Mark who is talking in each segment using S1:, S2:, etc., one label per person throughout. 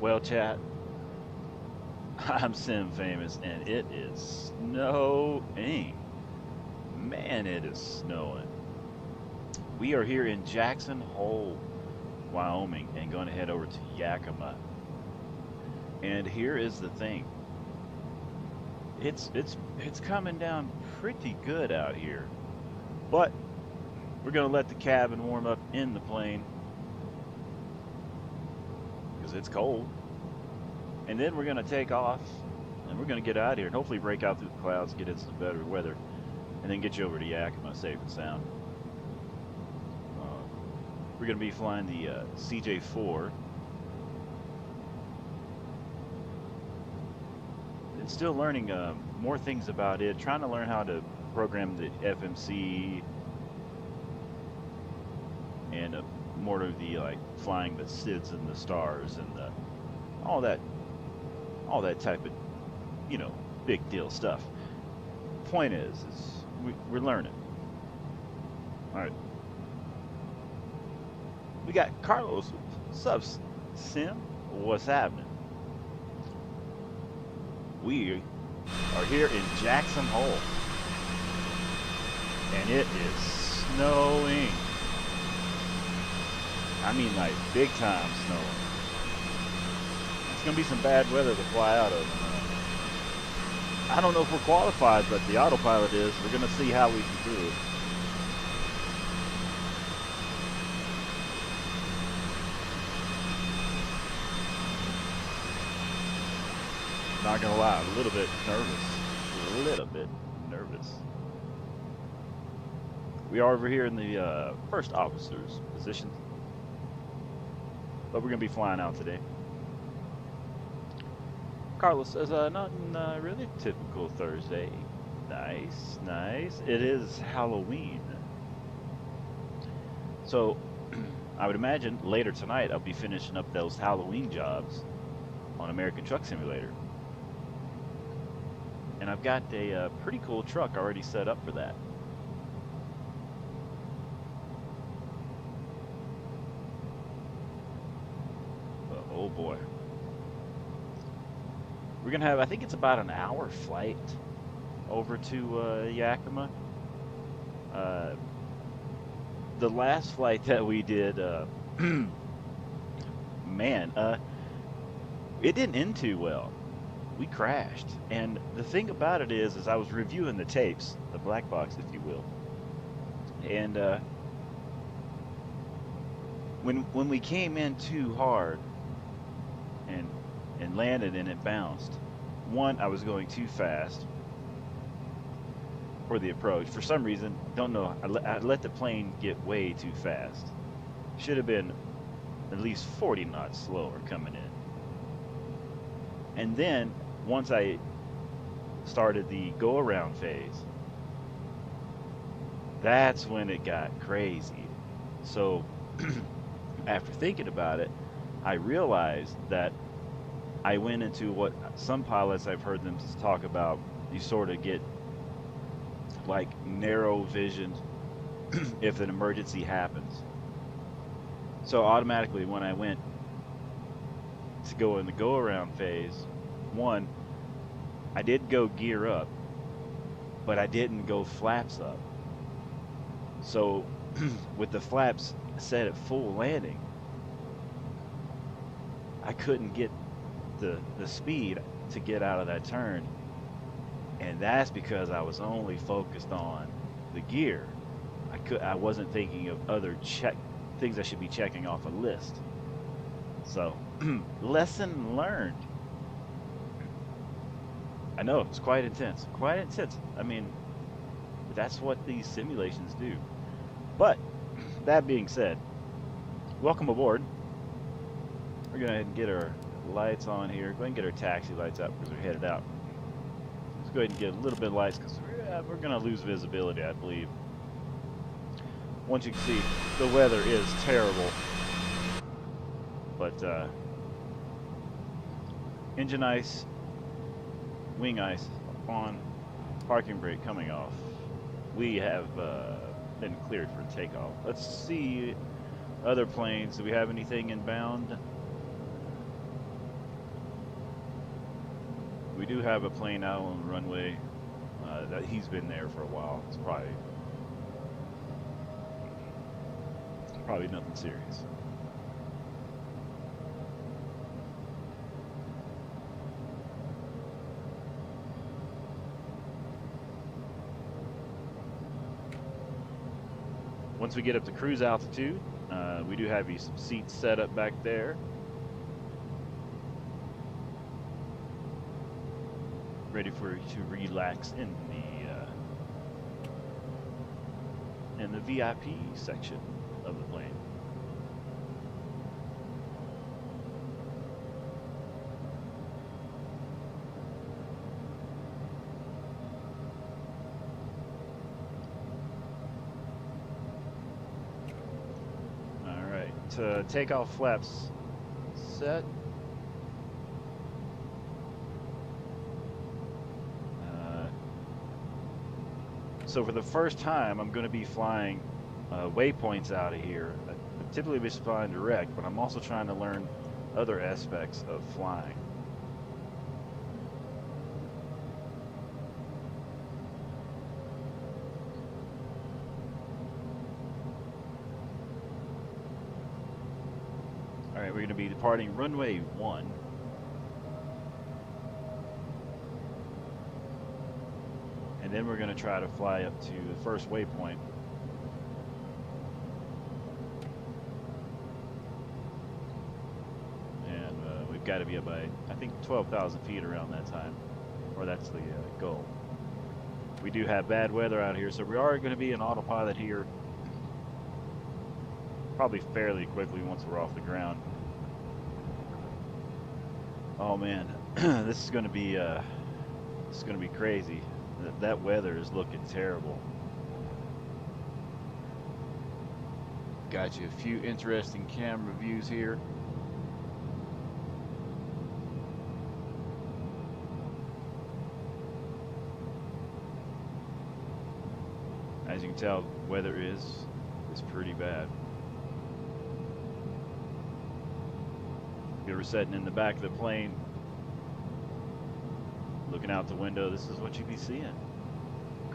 S1: Well, chat, I'm Sim Famous, and it is snowing. Man, it is snowing. We are here in Jackson Hole, Wyoming, and going to head over to Yakima. And here is the thing. It's coming down pretty good out here, but we're going to let the cabin warm up in the plane because it's cold. And then we're going to take off and we're going to get out of here and hopefully break out through the clouds, get into some better weather, and then get you over to Yakima safe and sound. We're going to be flying the CJ4. And still learning more things about it, trying to learn how to program the FMC and more of the like flying the SIDS and the stars and all that type of, big deal stuff. Point is we're learning. All right. We got Carlos. What's up, Sim? What's happening? We are here in Jackson Hole, and it is snowing. I mean, like big time snowing. It's gonna be some bad weather to fly out of. I don't know if we're qualified, but the autopilot is. We're gonna see how we can do it. Not gonna lie, a little bit nervous. A little bit nervous. We are over here in the first officer's position, but we're gonna be flying out today. Carlos says, nothing really typical Thursday. Nice, nice. It is Halloween. So, I would imagine later tonight I'll be finishing up those Halloween jobs on American Truck Simulator. And I've got a pretty cool truck already set up for that. Oh boy. We're going to have, I think it's about an hour flight over to Yakima. The last flight that we did, man, it didn't end too well. We crashed. And the thing about it is I was reviewing the tapes, the black box, if you will. And when we came in too hard and landed and it bounced. One, I was going too fast for the approach. For some reason, don't know, I let the plane get way too fast. Should have been at least 40 knots slower coming in. And then, once I started the go-around phase, that's when it got crazy. So, after thinking about it, I realized that I went into what some pilots I've heard them talk about. You sort of get like narrow vision if an emergency happens. So automatically when I went to go in the go around phase, one, I did go gear up, but I didn't go flaps up. So with the flaps set at full landing, I couldn't get the speed to get out of that turn, and that's because I was only focused on the gear. I wasn't thinking of other things I should be checking off a list. So lesson learned. I know it's quite intense, quite intense. I mean, that's what these simulations do. But that being said, welcome aboard. We're gonna go ahead and get our lights on here. Go ahead and get our taxi lights up because we're headed out. Let's go ahead and get a little bit of lights because we're going to lose visibility, I believe. Once you can see, the weather is terrible. But engine ice, wing ice on, parking brake coming off. We have been cleared for takeoff. Let's see other planes. Do we have anything inbound? We do have a plane out on the runway. That he's been there for a while. It's probably nothing serious. Once we get up to cruise altitude, we do have some seats set up back there. Ready for you to relax in the VIP section of the plane. All right, takeoff flaps set. So for the first time, I'm going to be flying waypoints out of here. I typically be flying direct, but I'm also trying to learn other aspects of flying. All right, we're going to be departing runway 1. And then we're going to try to fly up to the first waypoint. And we've got to be up by, I think, 12,000 feet around that time. Or that's the goal. We do have bad weather out here, so we are going to be in autopilot here. Probably fairly quickly once we're off the ground. Oh man, this is going to be crazy. That weather is looking terrible. Got you a few interesting camera views here. As you can tell, weather is pretty bad. If you were sitting in the back of the plane, looking out the window, this is what you'd be seeing.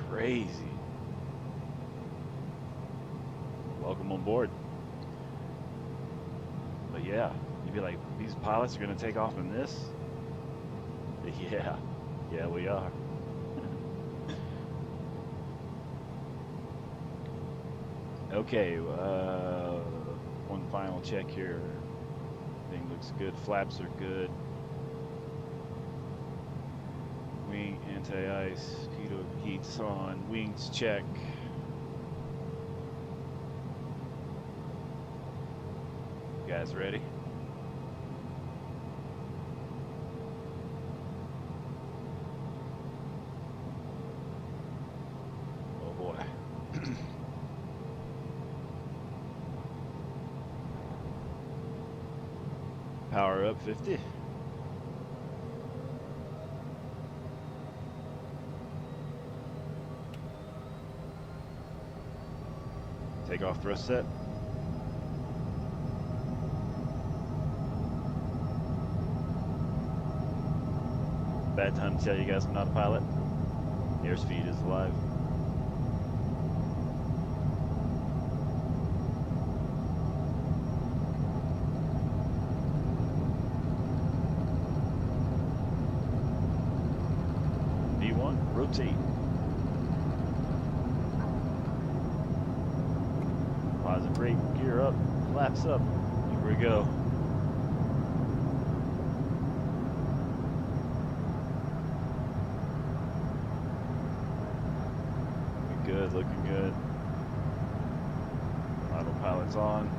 S1: Crazy. Welcome on board. But yeah, you'd be like, these pilots are going to take off in this? Yeah, we are. Okay, one final check here. Everything looks good. Flaps are good. Wing anti-ice, pitot heats on, wings check. You guys ready? Oh boy. Power up 50. Takeoff thrust set. Bad time to tell you guys I'm not a pilot. Airspeed is alive. V1, rotate. Positive brake, gear up, flaps up. Here we go. Good, looking good. Autopilot's on.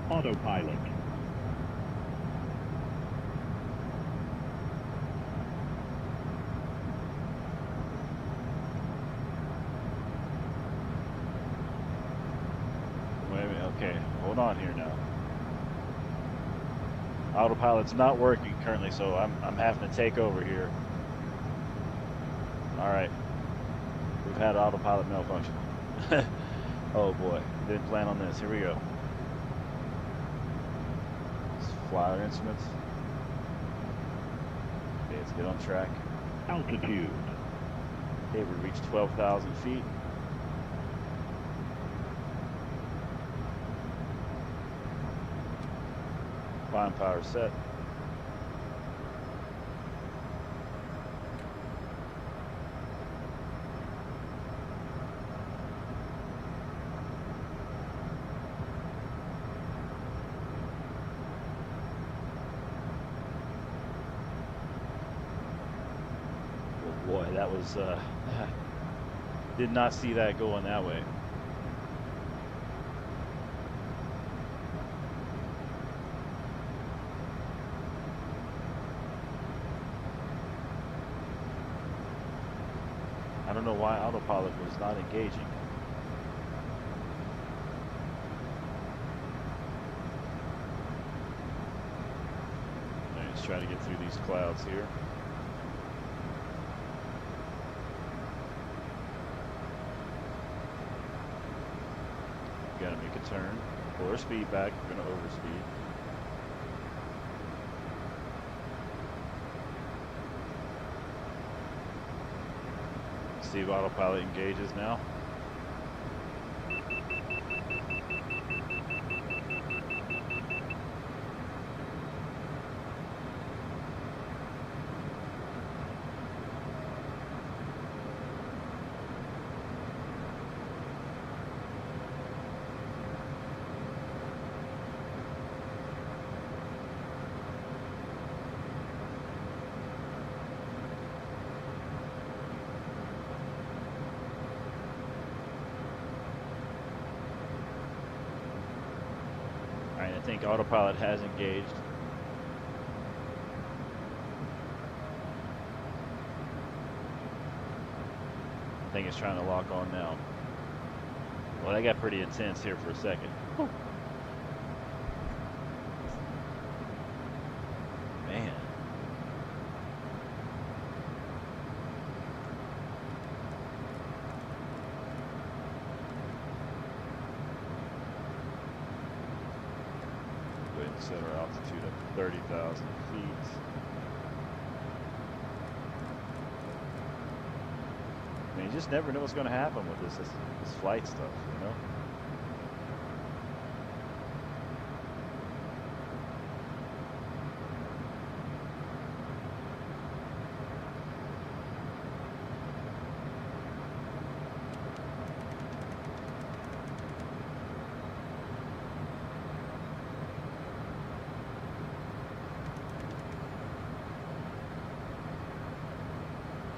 S2: Autopilot.
S1: Okay, hold on here now. Autopilot's not working currently, so I'm having to take over here. All right, we've had autopilot malfunction. Oh boy, didn't plan on this. Here we go. Let's fly our instruments. Okay, let's get on track.
S2: Altitude.
S1: Okay, we reached 12,000 feet. Climb power set. Oh boy, that was did not see that going that way. I don't know why autopilot was not engaging. Right, let's try to get through these clouds here. Gotta make a turn. Pull our speed back. We're gonna overspeed. See if autopilot engages now. I think autopilot has engaged. I think it's trying to lock on now. Well, that got pretty intense here for a second. Man. Set our altitude up to 30,000 feet. I mean, you just never know what's going to happen with this flight stuff, you know?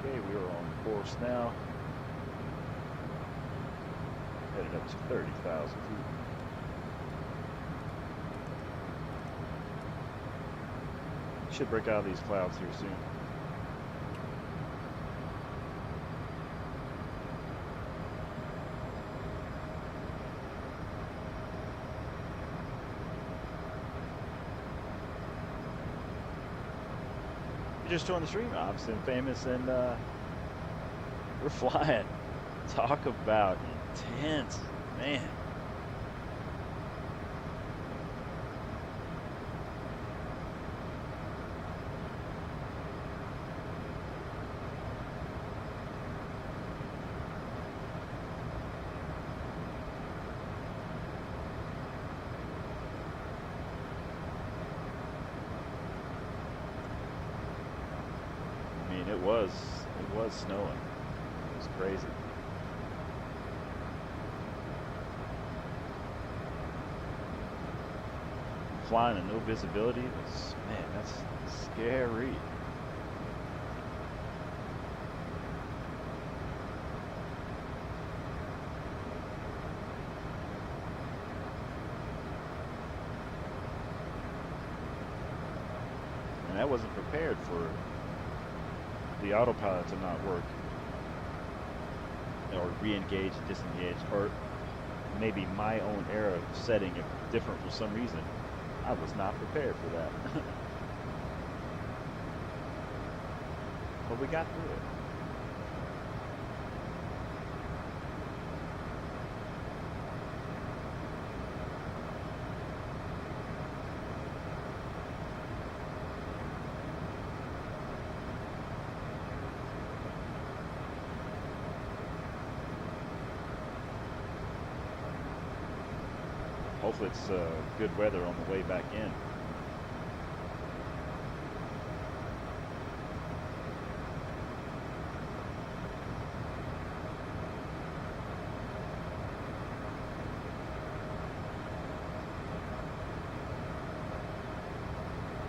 S1: Okay, we are on course now. Headed up to 30,000 feet. Should break out of these clouds here soon. You just joined the stream. I'm Msfs, and we're flying. Talk about intense, man. It was snowing. It was crazy. Flying in no visibility, man, that's scary. And I wasn't prepared for the autopilot to not work, or re-engage, disengage, or maybe my own era setting it different for some reason. I was not prepared for that. But we got through it. Hopefully it's good weather on the way back in.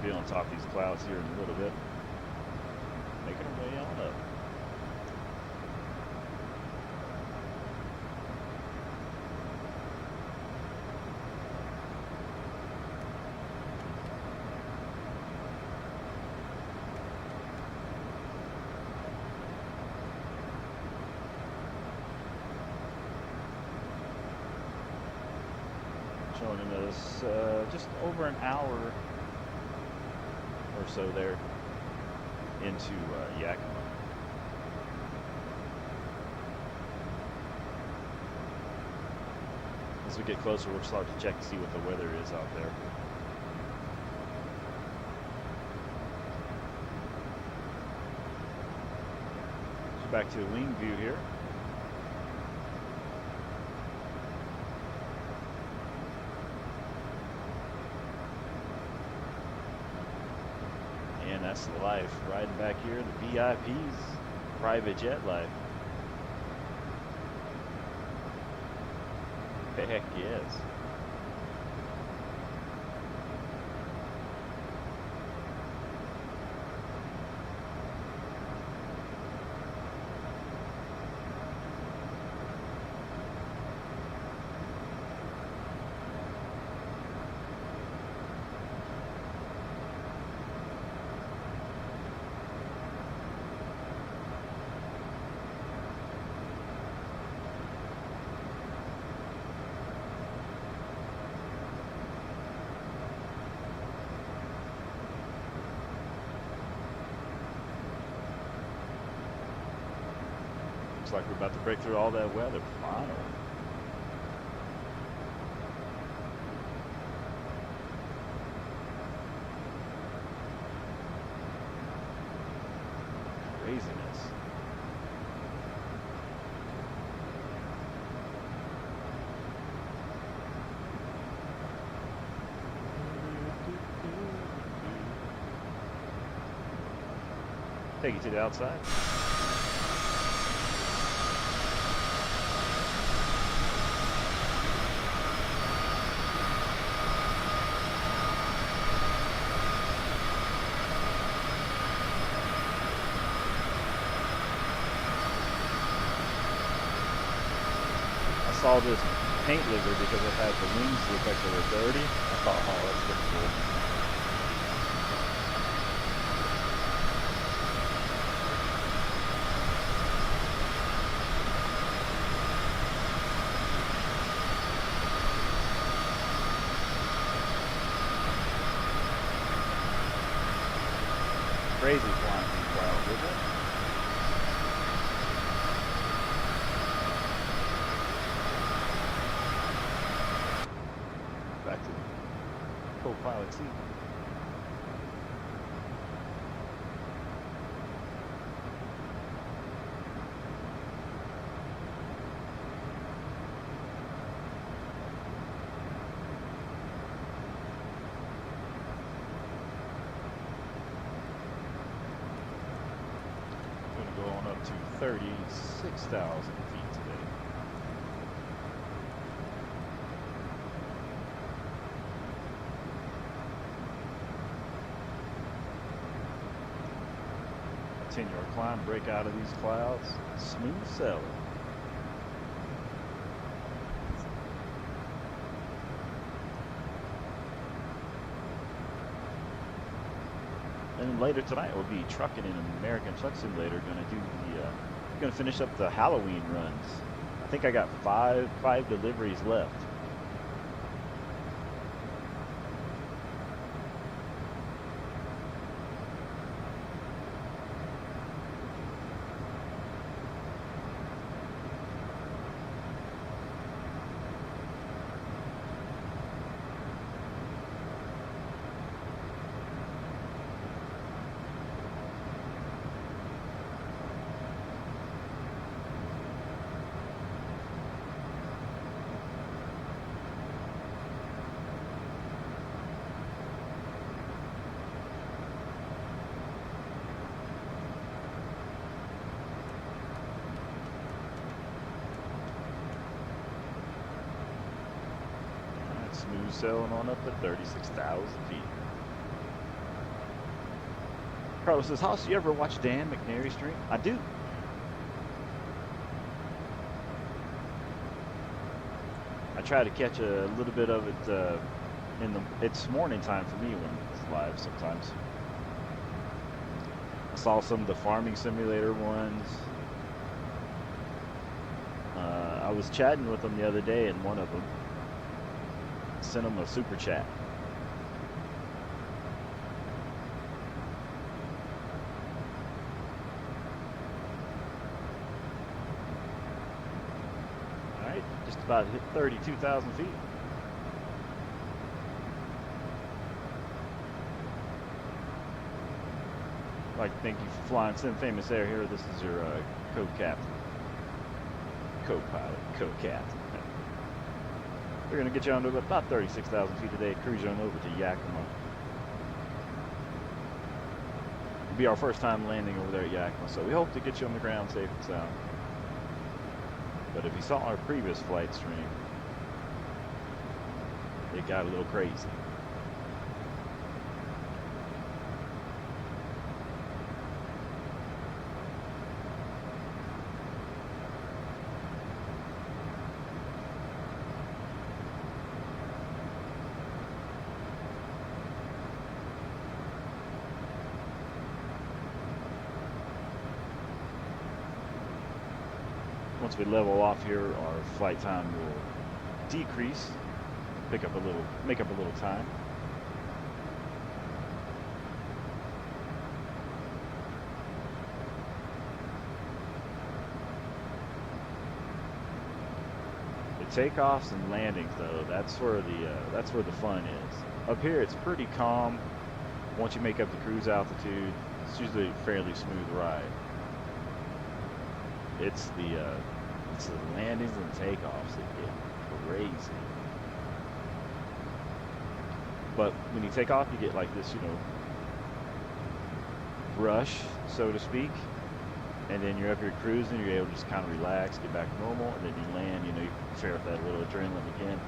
S1: Be on top of these clouds here in a little bit. Making our way on up. Showing us just over an hour or so there into Yakima. As we get closer, we'll start to check to see what the weather is out there. So back to the wing view here. And that's the life, riding back here, the VIP's private jet life. Heck yes. Looks like we're about to break through all that weather finally. Craziness. Take you to the outside. I saw this paint lizard because it had the wings look like they were dirty. I thought, oh, that's pretty cool. Crazy flying these clouds, isn't it? Back to the co-pilot seat. Going to go on up to 36,000 feet today. Continue our climb, break out of these clouds, smooth sailing. And later tonight we'll be trucking in an American Truck Simulator. Going to do the, going to finish up the Halloween runs. I think I got five deliveries left. Smooth sailing on up to 36,000 feet. Carlos says, Hoss, you ever watch Dan McNary stream? I do. I try to catch a little bit of it it's morning time for me when it's live sometimes. I saw some of the farming simulator ones. I was chatting with them the other day, and one of them sent them a super chat. All right, just about hit 32,000 feet. I'd like to thank you for flying Sim Famous Air here. This is your co-captain, co-pilot, co-captain. We're going to get you on to about 36,000 feet today, cruise you on over to Yakima. It'll be our first time landing over there at Yakima, so we hope to get you on the ground safe and sound. But if you saw our previous flight stream, it got a little crazy. Once we level off here, our flight time will decrease, make up a little time. The takeoffs and landings, though, that's where the fun is. Up here, it's pretty calm. Once you make up the cruise altitude, it's usually a fairly smooth ride. It's the landings and takeoffs that get crazy. But when you take off, you get like this, rush, so to speak. And then you're up here cruising, you're able to just kind of relax, get back to normal, and then you land, you fare with that little adrenaline again.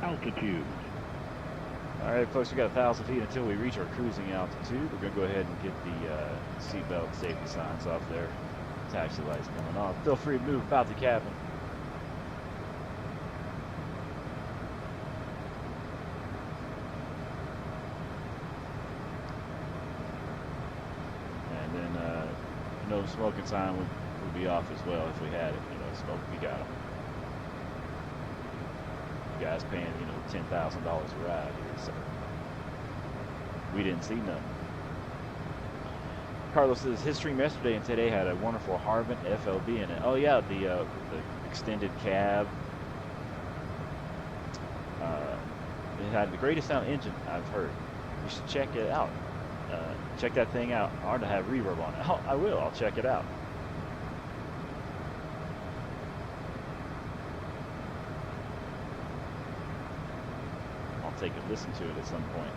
S2: Altitude.
S1: All right, folks, we got 1,000 feet until we reach our cruising altitude. We're gonna go ahead and get the seatbelt safety signs off there. Taxi lights coming on. Feel free to move about the cabin. And then, the smoking sign would be off as well if we had it. Smoke, we got them. You guys paying, $10,000 a ride here, so we didn't see nothing. Carlos says his stream yesterday and today had a wonderful Harvin FLB in it. Oh yeah, the extended cab. It had the greatest sound engine I've heard. You should check it out. Check that thing out. I ought to have reverb on it. Oh, I will. I'll check it out. Take a listen to it at some point.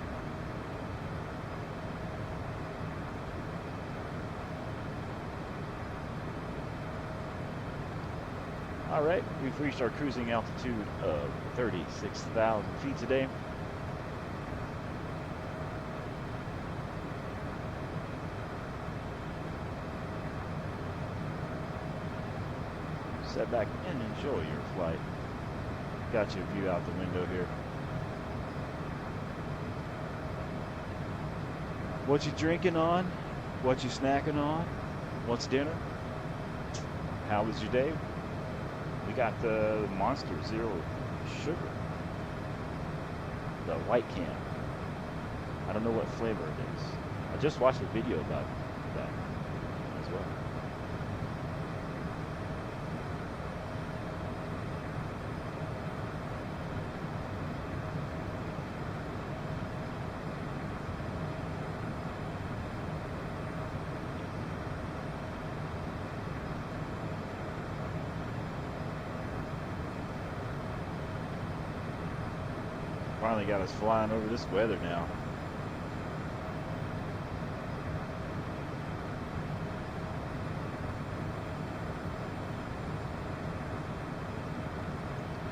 S1: All right, we've reached our cruising altitude of 36,000 feet today. Sit back and enjoy your flight. Got your view out the window here. What you drinking on? What you snacking on? What's dinner? How was your day? We got the Monster Zero Sugar. The white can. I don't know what flavor it is. I just watched a video about that as well. Finally got us flying over this weather now.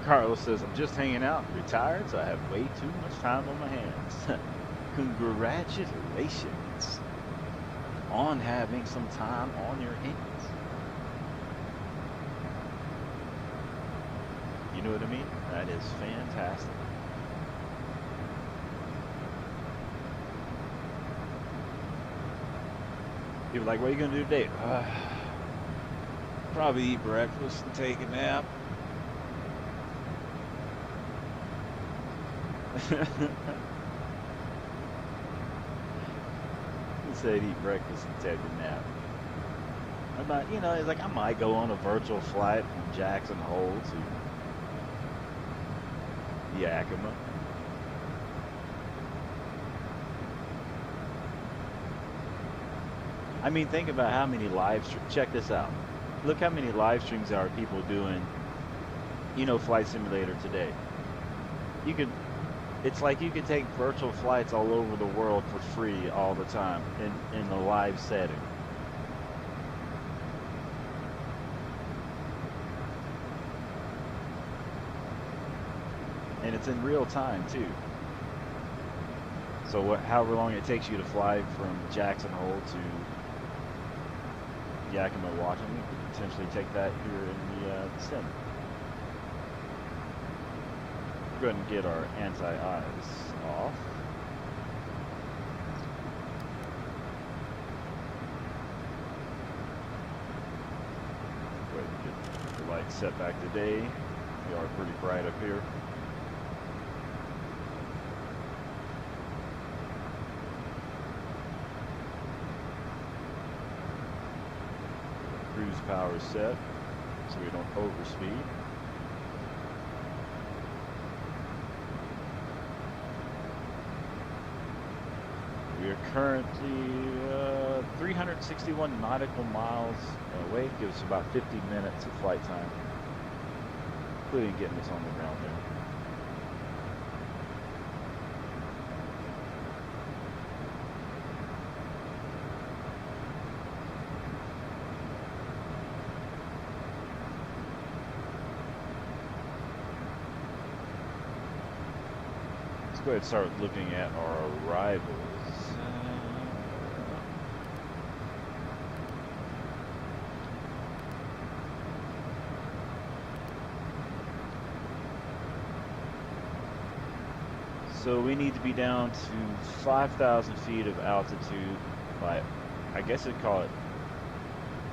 S1: Carlos says, I'm just hanging out, retired, so I have way too much time on my hands. Congratulations on having some time on your hands. You know what I mean? That is fantastic. People are like, what are you going to do today? Probably eat breakfast and take a nap. He said eat breakfast and take a nap. I'm not, you know, it's like I might go on a virtual flight from Jackson Hole to Yakima. I mean, think about how many live streams. Check this out. Look how many live streams there are people doing, you know, Flight Simulator today. You could, it's like you could take virtual flights all over the world for free all the time in a live setting. And it's in real time too. So however long it takes you to fly from Jackson Hole to Yakima, Washington, you could potentially take that here in the sim. Go ahead and get our anti-eyes off. Go ahead and get the light set back today. We are pretty bright up here. Cruise power set so we don't overspeed. We are currently 361 nautical miles away. Gives us about 50 minutes of flight time, including getting us on the ground there. Let's go ahead and start looking at our arrivals. So we need to be down to 5,000 feet of altitude by, I guess I'd call it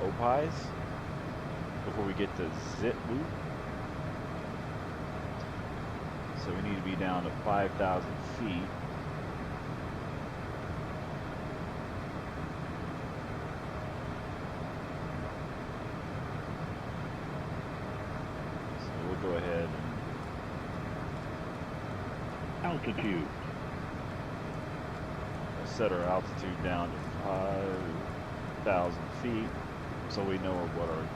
S1: Opis, before we get to Zitwu. So we need to be down to 5,000 feet. So we'll go ahead and altitude. We'll set our altitude down to 5,000 feet so we know what our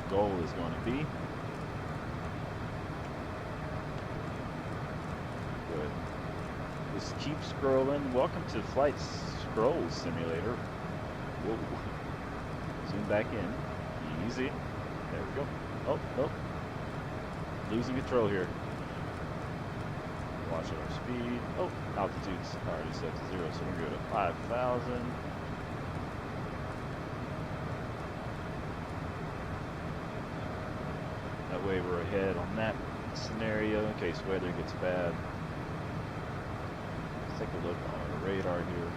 S1: goal is going to be. Good. Just keep scrolling. Welcome to Flight Scroll Simulator. Whoa. Zoom back in. Easy. There we go. Oh, oh. Losing control here. Watching our speed. Oh, altitude's already set to 0, so we're going to go to 5,000. That way we're ahead on that scenario in case weather gets bad. Let's take a look on the radar here.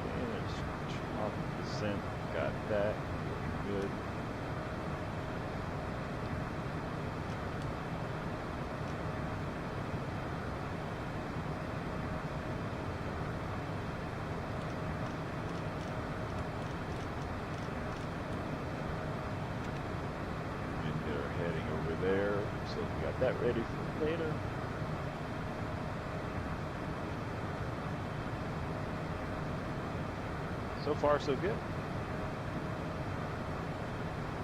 S1: Okay, there's 12%. Got that. Good. There, so we got that ready for later. So far, so good.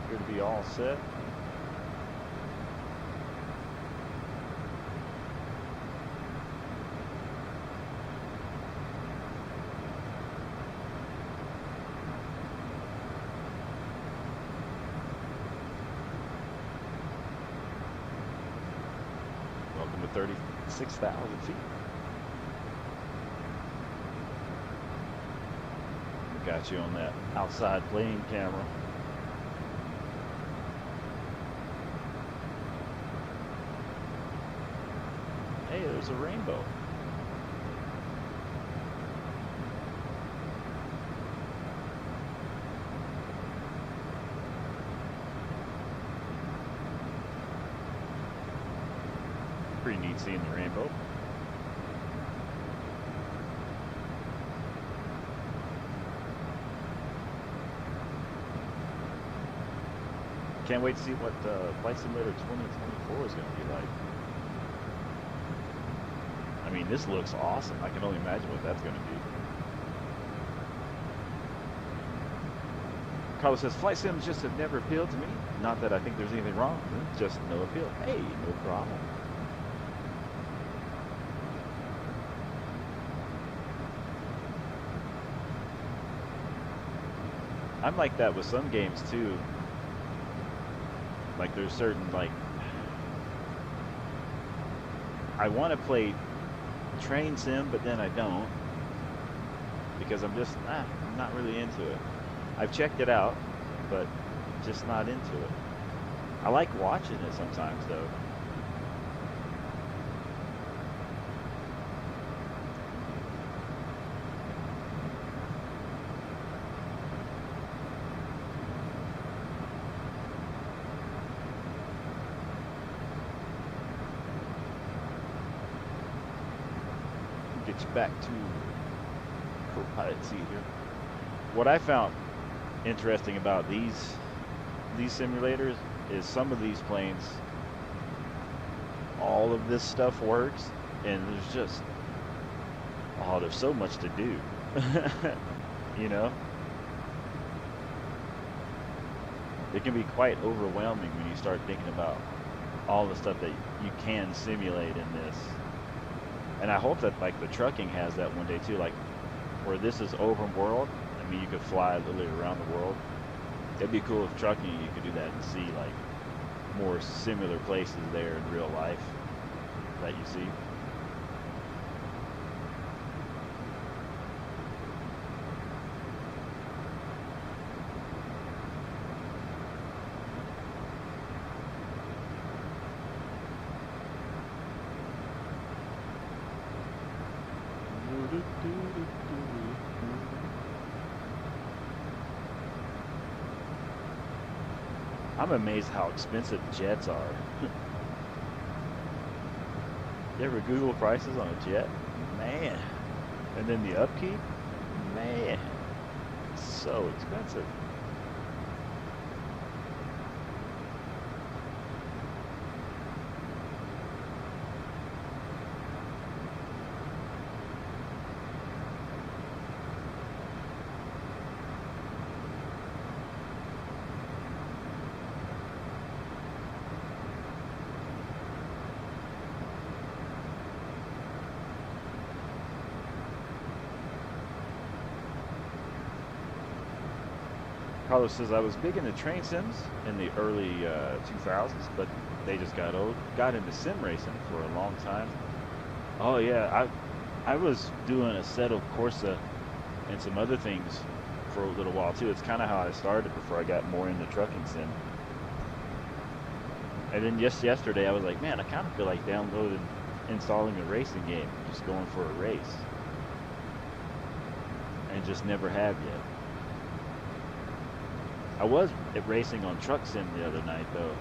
S1: Appear to be all set. Welcome to 36,000 feet. We got you on that outside plane camera. Hey, there's a rainbow. Pretty neat seeing the rainbow. Can't wait to see what Flight Simulator 2024 is going to be like. I mean, this looks awesome. I can only imagine what that's going to be. Carlos says, flight sims just have never appealed to me. Not that I think there's anything wrong with them, just no appeal. Hey, no problem. I'm like that with some games too. Like there's certain like I want to play train sim, but then I don't because I'm just I'm not really into it. I've checked it out, but just not into it. I like watching it sometimes though. Get you back to co-pilot seat here. What I found interesting about these simulators is some of these planes, all of this stuff works, and there's just there's so much to do. You know, it can be quite overwhelming when you start thinking about all the stuff that you can simulate in this. And I hope that like the trucking has that one day too, like where this is open world. I mean, you could fly literally around the world. It'd be cool if trucking you could do that and see like more similar places there in real life that you see. I'm amazed how expensive jets are. You ever Google prices on a jet? Man. And then the upkeep? Man. So expensive. Carlos says, I was big into train sims in the early 2000s, but they just got old. Got into sim racing for a long time. Oh yeah, I was doing Assetto Corsa and some other things for a little while too. It's kind of how I started before I got more into trucking sim. And then just yesterday, I was like, man, I kind of feel like downloading, installing a racing game, just going for a race, and just never have yet. I was at racing on Truck Sim the other night though.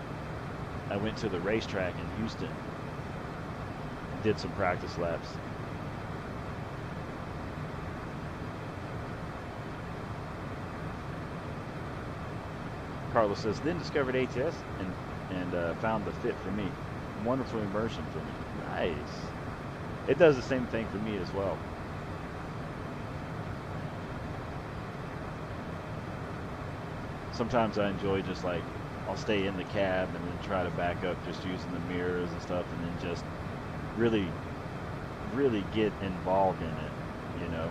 S1: I went to the racetrack in Houston, did some practice laps. Carlos says, then discovered ATS and found the fit for me. Wonderful immersion for me. Nice. It does the same thing for me as well. Sometimes I enjoy just like, I'll stay in the cab and then try to back up just using the mirrors and stuff, and then just really, really get involved in it, you know?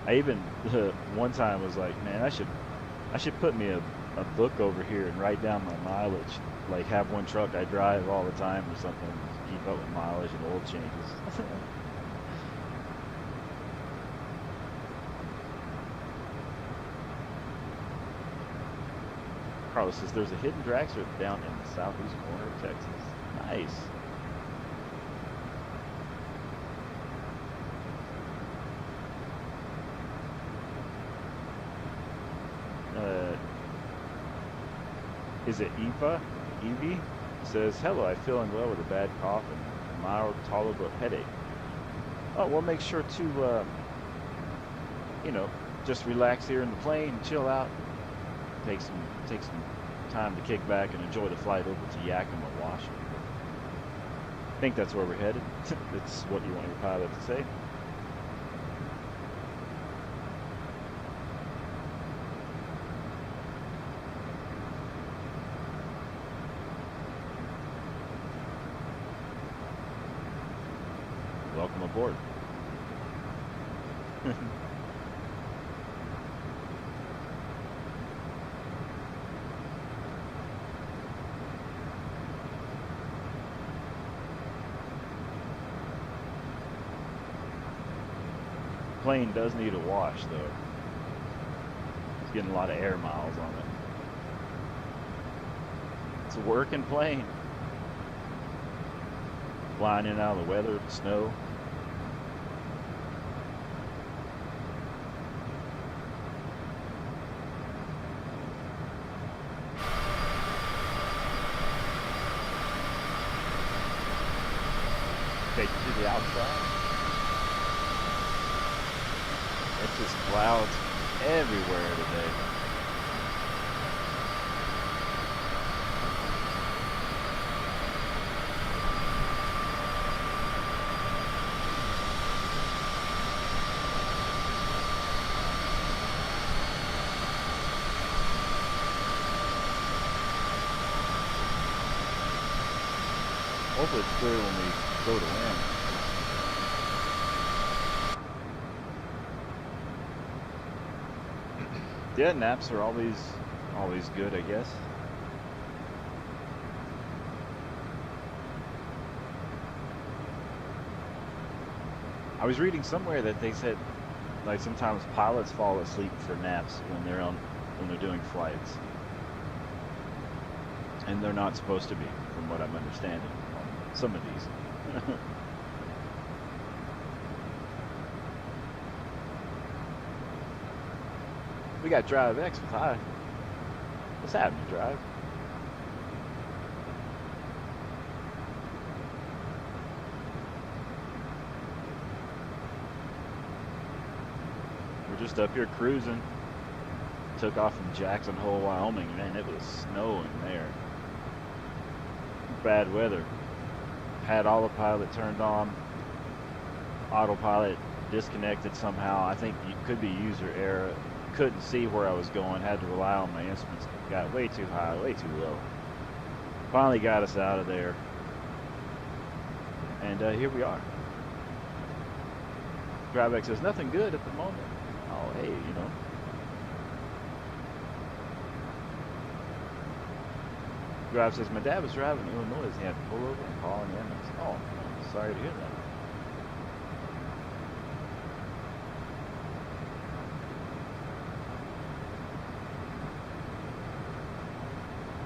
S1: I even one time was like, man, I should put me a book over here and write down my mileage. Like have one truck I drive all the time or something, to keep up with mileage and oil changes. Carlos says there's a hidden drag strip down in the southeast corner of Texas. Nice. Uh, is it Eva? Evie says, hello, I'm feeling well with a bad cough and a mild tolerable headache. Oh, well, make sure to, you know, just relax here in the plane, chill out, take some time to kick back and enjoy the flight over to Yakima, Washington. I think that's where we're headed. That's what you want your pilot to say. Welcome aboard. Plane does need a wash though. It's getting a lot of air miles on it. It's a working plane. Flying in and out of the weather, the snow. Take you to the outside. It's just clouds everywhere today. Hopefully it's clear when we go to land. Yeah, naps are always good, I guess. I was reading somewhere that they said like sometimes pilots fall asleep for naps when they're doing flights. And they're not supposed to be, from what I'm understanding on some of these. We got Drive X with hi. What's happening, Drive? We're just up here cruising. Took off from Jackson Hole, Wyoming. Man, it was snowing there. Bad weather. Had autopilot turned on. Autopilot disconnected somehow. I think it could be user error. Couldn't see where I was going, had to rely on my instruments. Got way too high, way too low. Finally got us out of there. And here we are. Dryback says, nothing good at the moment. Oh, hey, you know. Drive says, my dad was driving in Illinois. He had to pull over and call an ambulance. Oh, I'm sorry to hear that.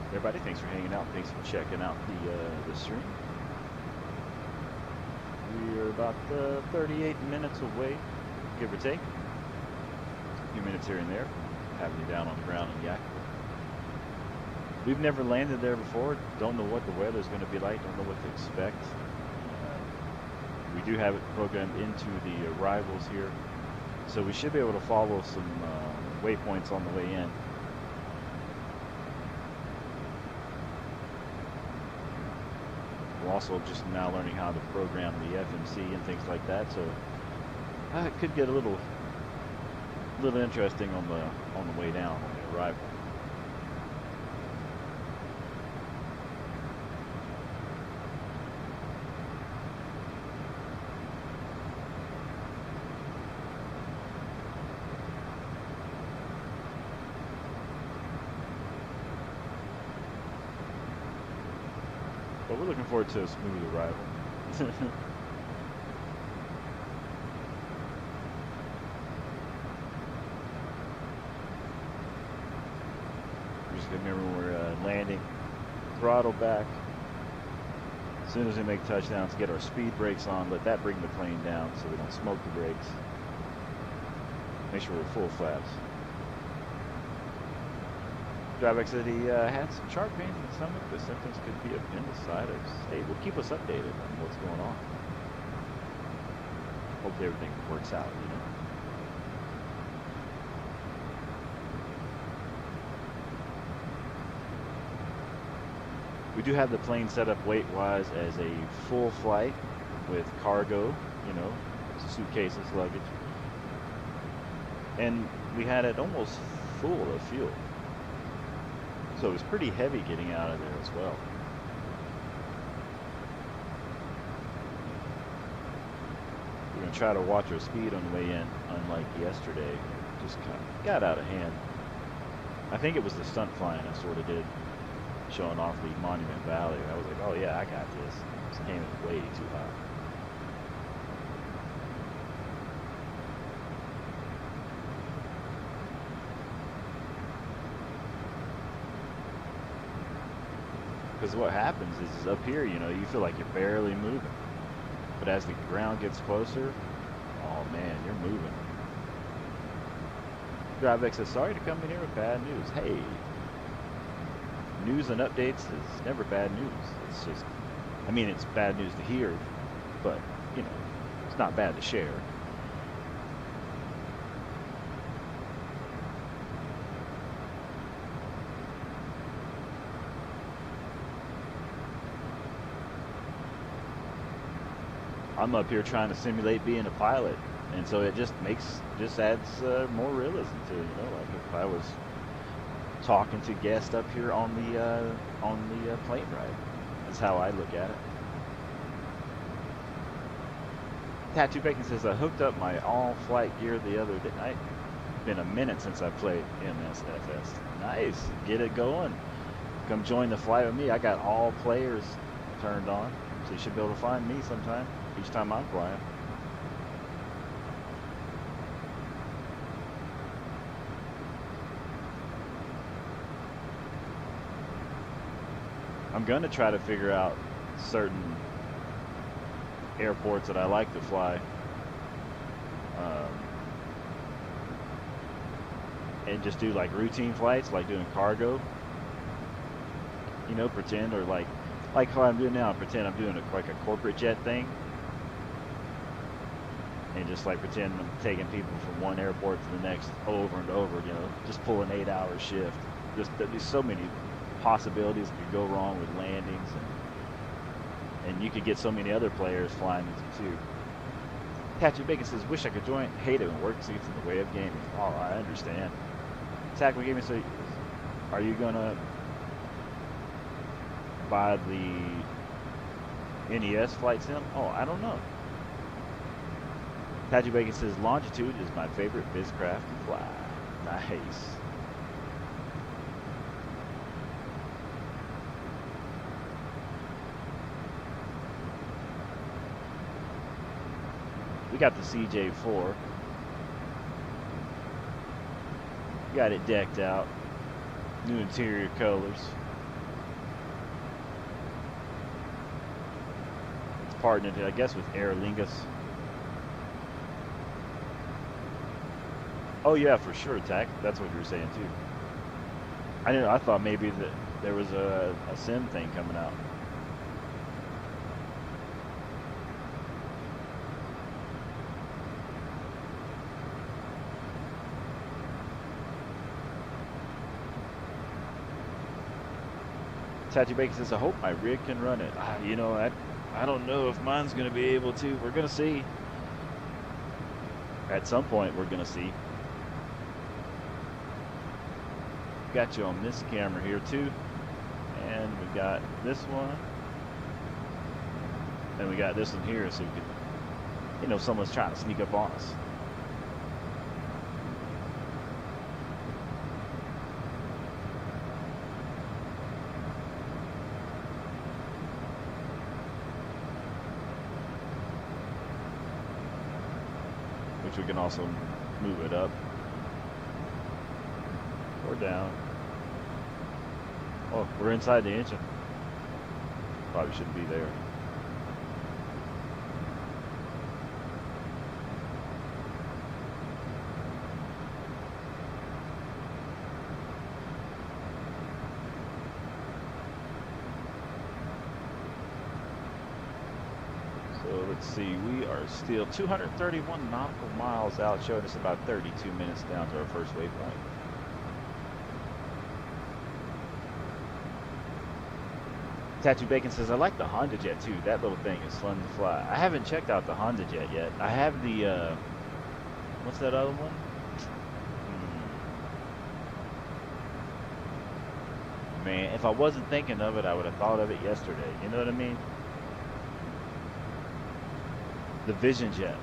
S1: Everybody, thanks for hanging out. Thanks for checking out the stream. We're about 38 minutes away, give or take. A few minutes here and there. Having you down on the ground in Yakima. We've never landed there before. Don't know what the weather's going to be like. Don't know what to expect. We do have it programmed into the arrivals here, so we should be able to follow some waypoints on the way in. We're also just now learning how to program the FMC and things like that, so it could get a little interesting on the way down, on the arrival. But we're looking forward to a smooth arrival. Just remember when we're landing, throttle back. As soon as we make touchdowns, get our speed brakes on, let that bring the plane down so we don't smoke the brakes. Make sure we're full flaps. Dryback said he had some sharp pains in the stomach. The symptoms could be appendicitis. Hey, well, keep us updated on what's going on. Hope everything works out, you know. We do have the plane set up weight-wise as a full flight with cargo, you know, suitcases, luggage. And we had it almost full of fuel. So it was pretty heavy getting out of there as well. We're going to try to watch our speed on the way in, unlike yesterday. It just kind of got out of hand. I think it was the stunt flying I sort of did, showing off the Monument Valley. I was like, oh yeah, I got this. It's aiming way too high. Because what happens is up here, you know, you feel like you're barely moving. But as the ground gets closer, oh man, you're moving. Dryback says, sorry to come in here with bad news. Hey, news and updates is never bad news. It's just, I mean, it's bad news to hear, but, you know, it's not bad to share. I'm up here trying to simulate being a pilot, and so it just adds more realism to it, you know, like if I was talking to guests up here on the plane ride. That's how I look at it. Tattoo Bacon says, I hooked up my all-flight gear the other day. It's been a minute since I played Msfs. Nice, get it going. Come join the flight with me. I got all players turned on, so you should be able to find me sometime. Each time I'm flying. I'm going to try to figure out certain airports that I like to fly. And just do like routine flights, like doing cargo. You know, pretend, or like how I'm doing now, pretend I'm doing like a corporate jet thing. And just like pretend I'm taking people from one airport to the next over and over, you know, just pull an 8-hour shift. There's so many possibilities that could go wrong with landings, and you could get so many other players flying with you too. Tattoo Bacon says, wish I could join, hate it when work gets in the way of gaming. Oh, I understand. Tackle Gaming says, are you gonna buy the NES flight sim? Oh, I don't know. Tattoo Bacon says longitude is my favorite bizcraft to fly. Nice. We got the CJ4. Got it decked out. New interior colors. It's partnered, I guess, with Aer Lingus. Oh yeah, for sure, Tack. That's what you were saying too. I didn't. I thought maybe that there was a sim thing coming out. Tattoo Bacon says, I hope my rig can run it. You know, I don't know if mine's going to be able to. We're going to see. At some point, we're going to see. Got you on this camera here, too. And we got this one. And we got this one here, so we can, you know, someone's trying to sneak up on us. Which we can also move it up or down. Oh, we're inside the engine. Probably shouldn't be there. So let's see, we are still 231 nautical miles out, showing us about 32 minutes down to our first waypoint. Tattoo Bacon says, I like the Honda Jet too. That little thing is fun to fly. I haven't checked out the Honda Jet yet. I have the, what's that other one? Man, if I wasn't thinking of it, I would have thought of it yesterday. You know what I mean? The Vision Jet.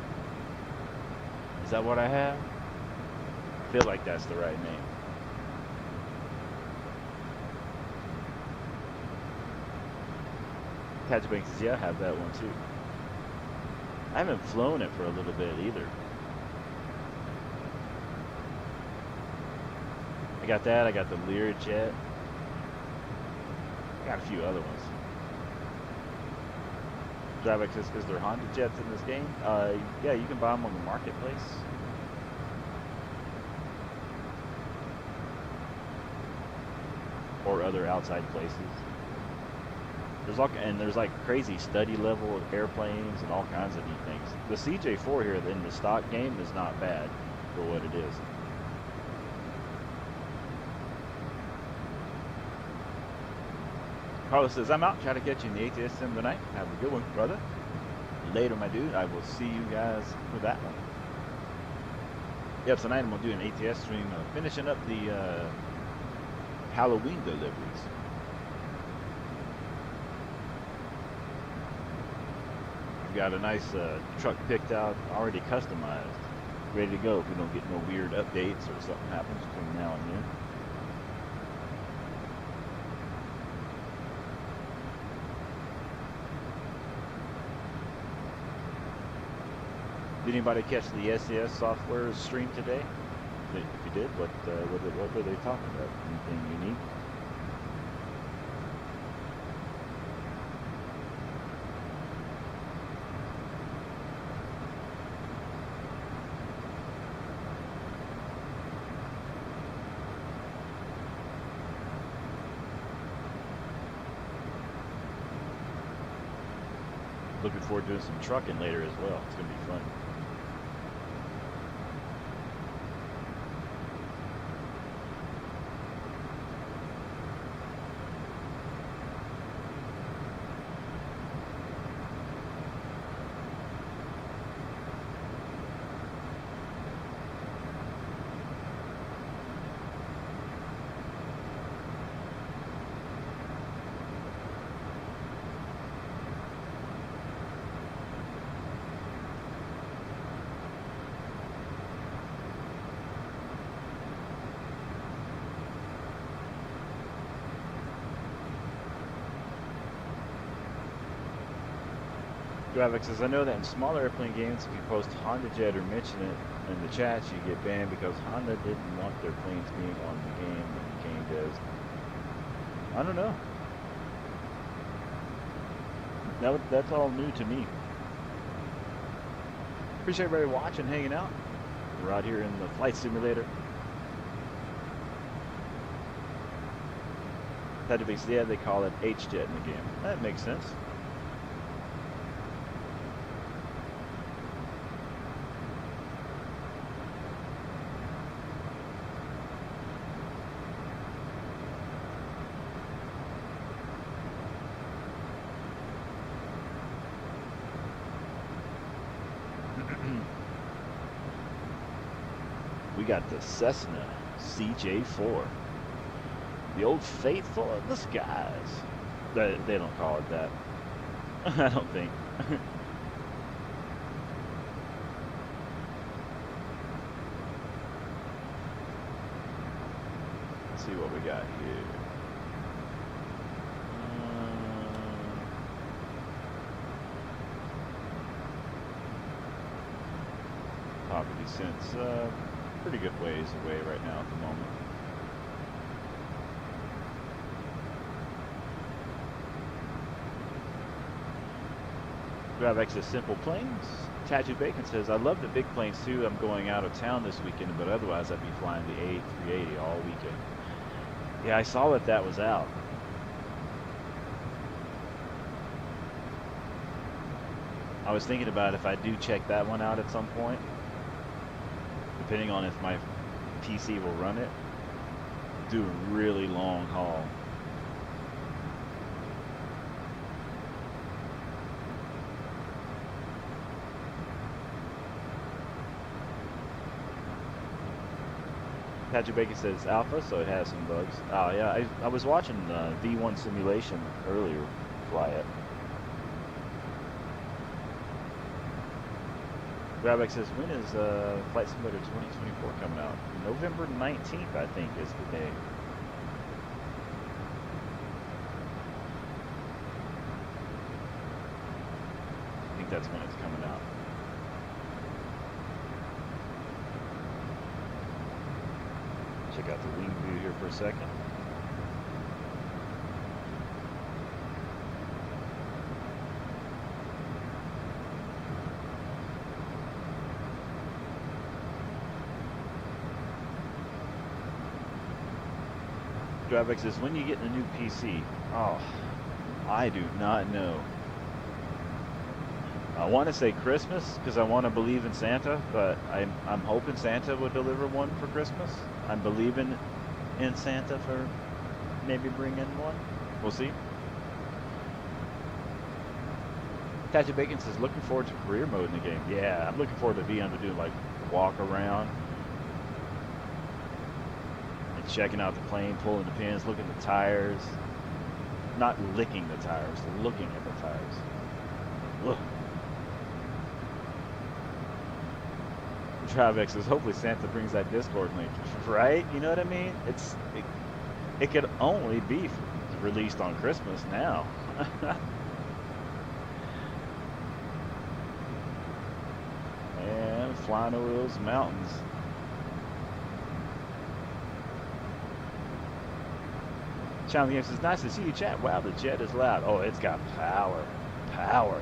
S1: Is that what I have? I feel like that's the right name. Tattoo Bacon says, yeah, I have that one too. I haven't flown it for a little bit either. I got that. I got the Lear Jet. I got a few other ones. Dryback says, is there Honda Jets in this game? Yeah, you can buy them on the marketplace. Or other outside places. There's like crazy study level airplanes and all kinds of neat things. The CJ4 here in the stock game is not bad for what it is. Carlos says, I'm out. Try to catch you in the ATS sim tonight. Have a good one, brother. Later, my dude. I will see you guys for that one. Yep, tonight I'm going to do an ATS stream finishing up the Halloween deliveries. I've got a nice truck picked out, already customized, ready to go if we don't get no weird updates or something happens between now and then. Did anybody catch the SES software stream today? If you did, what were they talking about? Anything unique? Looking forward to doing some trucking later as well. It's going to be fun. Gravik says, I know that in smaller airplane games, if you post Honda Jet or mention it in the chats, you get banned because Honda didn't want their planes being on the game and the game does. I don't know. That's all new to me. Appreciate everybody watching, hanging out. We're out here in the flight simulator. Yeah, they call it H-Jet in the game. That makes sense. We got the Cessna CJ4. The old faithful of the skies. They don't call it that. I don't think. Let's see what we got here. Poverty sense. Pretty good ways away right now at the moment. Drive X is simple planes. Tattoo Bacon says, I love the big planes too. I'm going out of town this weekend, but otherwise I'd be flying the A380 all weekend. Yeah, I saw that was out. I was thinking about if I do check that one out at some point, depending on if my PC will run it, do a really long haul. Patrick Bacon says alpha, so it has some bugs. Oh yeah, I was watching V1 simulation earlier, fly it. Grabek says, when is Flight Simulator 2024 coming out? November 19th, I think, is the day. I think that's when it's coming out. Check out the wing view here for a second. Drivex says, when you get a new PC? Oh, I do not know. I want to say Christmas because I want to believe in Santa, but I'm hoping Santa will deliver one for Christmas. I'm believing in Santa for maybe bringing one. We'll see. Tattoo Bacon says, looking forward to career mode in the game. Yeah, I'm looking forward to being able to do like walk around and checking out the plane, pulling the pins, looking at the tires. Not licking the tires, looking at the tires. Look. Travex says, hopefully Santa brings that Discord link, right? You know what I mean? It could only be released on Christmas now. And flying over those mountains. Challenge Game says, nice to see you, chat. Wow, the jet is loud. Oh, it's got power. Power.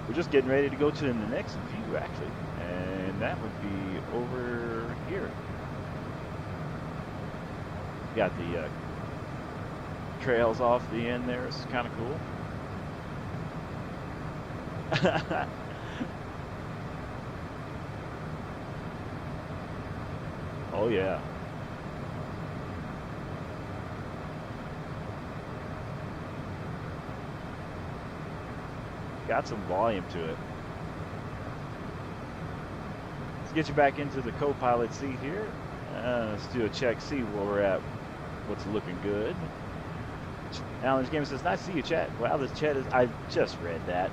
S1: We're just getting ready to go to the next view, actually, and that would be over here. Got the trails off the end there. It's kind of cool. Oh yeah. Got some volume to it. Let's get you back into the co-pilot seat here. Let's do a check, see where we're at, what's looking good. Alan's Game says, nice to see you, chat. Wow, this chat is, I just read that.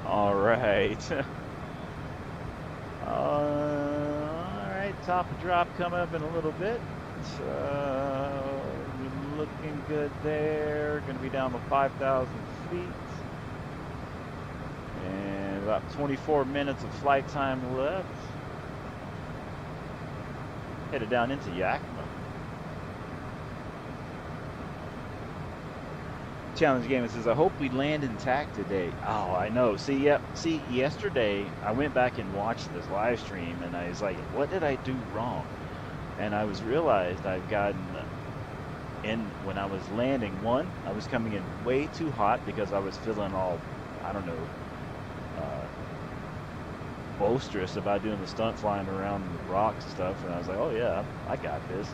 S1: All right. All right, top and drop coming up in a little bit. looking good there. Going to be down to 5,000 feet. And about 24 minutes of flight time left. Headed down into Yakima. Challenge Game says, I hope we land intact today. Oh, I know. See, yep. See, yesterday I went back and watched this live stream and I was like, what did I do wrong? And I realized I've gotten in when I was landing. One, I was coming in way too hot because I was feeling all, I don't know, boisterous about doing the stunt flying around the rocks and stuff, and I was like, oh yeah, I got this.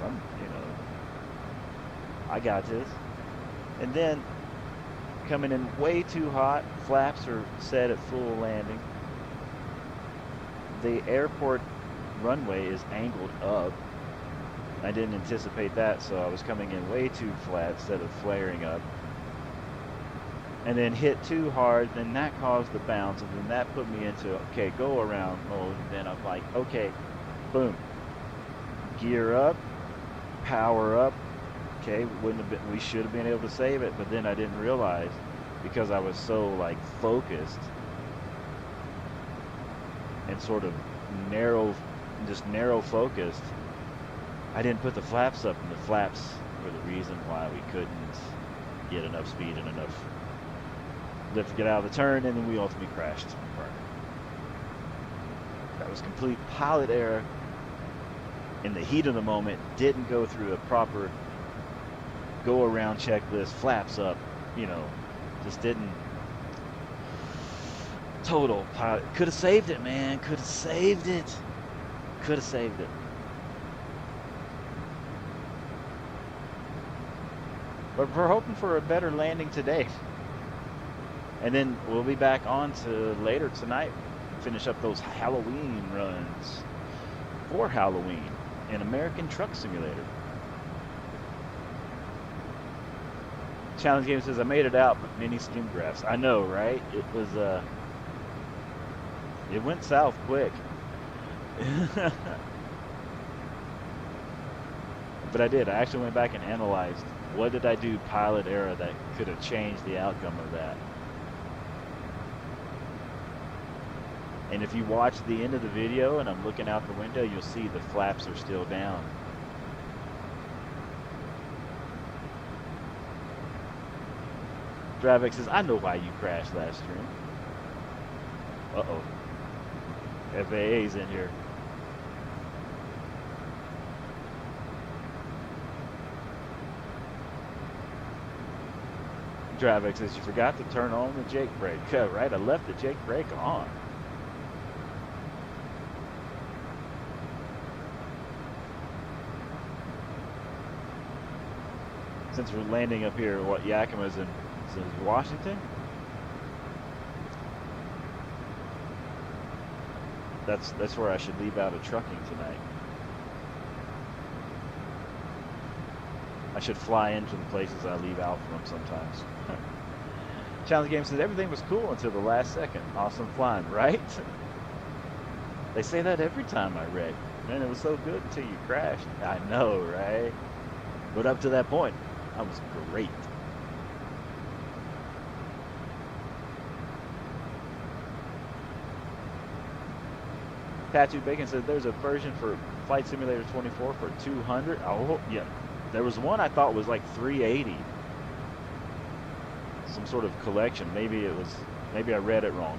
S1: I got this. And then coming in way too hot, flaps are set at full landing. The airport runway is angled up. I didn't anticipate that, so I was coming in way too flat instead of flaring up. And then hit too hard, then that caused the bounce, and then that put me into, okay, go around mode. And then I'm like, okay, boom, gear up, power up. Okay, we should have been able to save it, but then I didn't realize because I was so like focused and sort of narrow focused. I didn't put the flaps up, and the flaps were the reason why we couldn't get enough speed and enough lift to get out of the turn, and then we ultimately crashed. That was complete pilot error. In the heat of the moment, didn't go through a proper go around checklist, flaps up, just didn't. Total pilot. Could have saved it, man. Could have saved it. Could have saved it. But we're hoping for a better landing today. And then we'll be back on to later tonight, finish up those Halloween runs for Halloween in American Truck Simulator. Challenge Game says, I made it out, but many skin grafts. I know, right? It was, it went south quick. But I did. I actually went back and analyzed what did I do pilot error that could have changed the outcome of that. And if you watch the end of the video and I'm looking out the window, you'll see the flaps are still down. Dravik says, I know why you crashed last stream. Uh-oh. FAA's in here. Dravik says, you forgot to turn on the Jake brake. Right, I left the Jake brake on. Since we're landing up here, Yakima's in Washington? That's where I should leave out of trucking tonight. I should fly into the places I leave out from sometimes. Challenge Game says, everything was cool until the last second. Awesome flying, right? They say that every time I wreck. Man, it was so good until you crashed. I know, right? But up to that point, I was great. Tattoo Bacon says there's a version for Flight Simulator 24 for 200. Oh, yeah. There was one I thought was like 380. Some sort of collection. Maybe I read it wrong.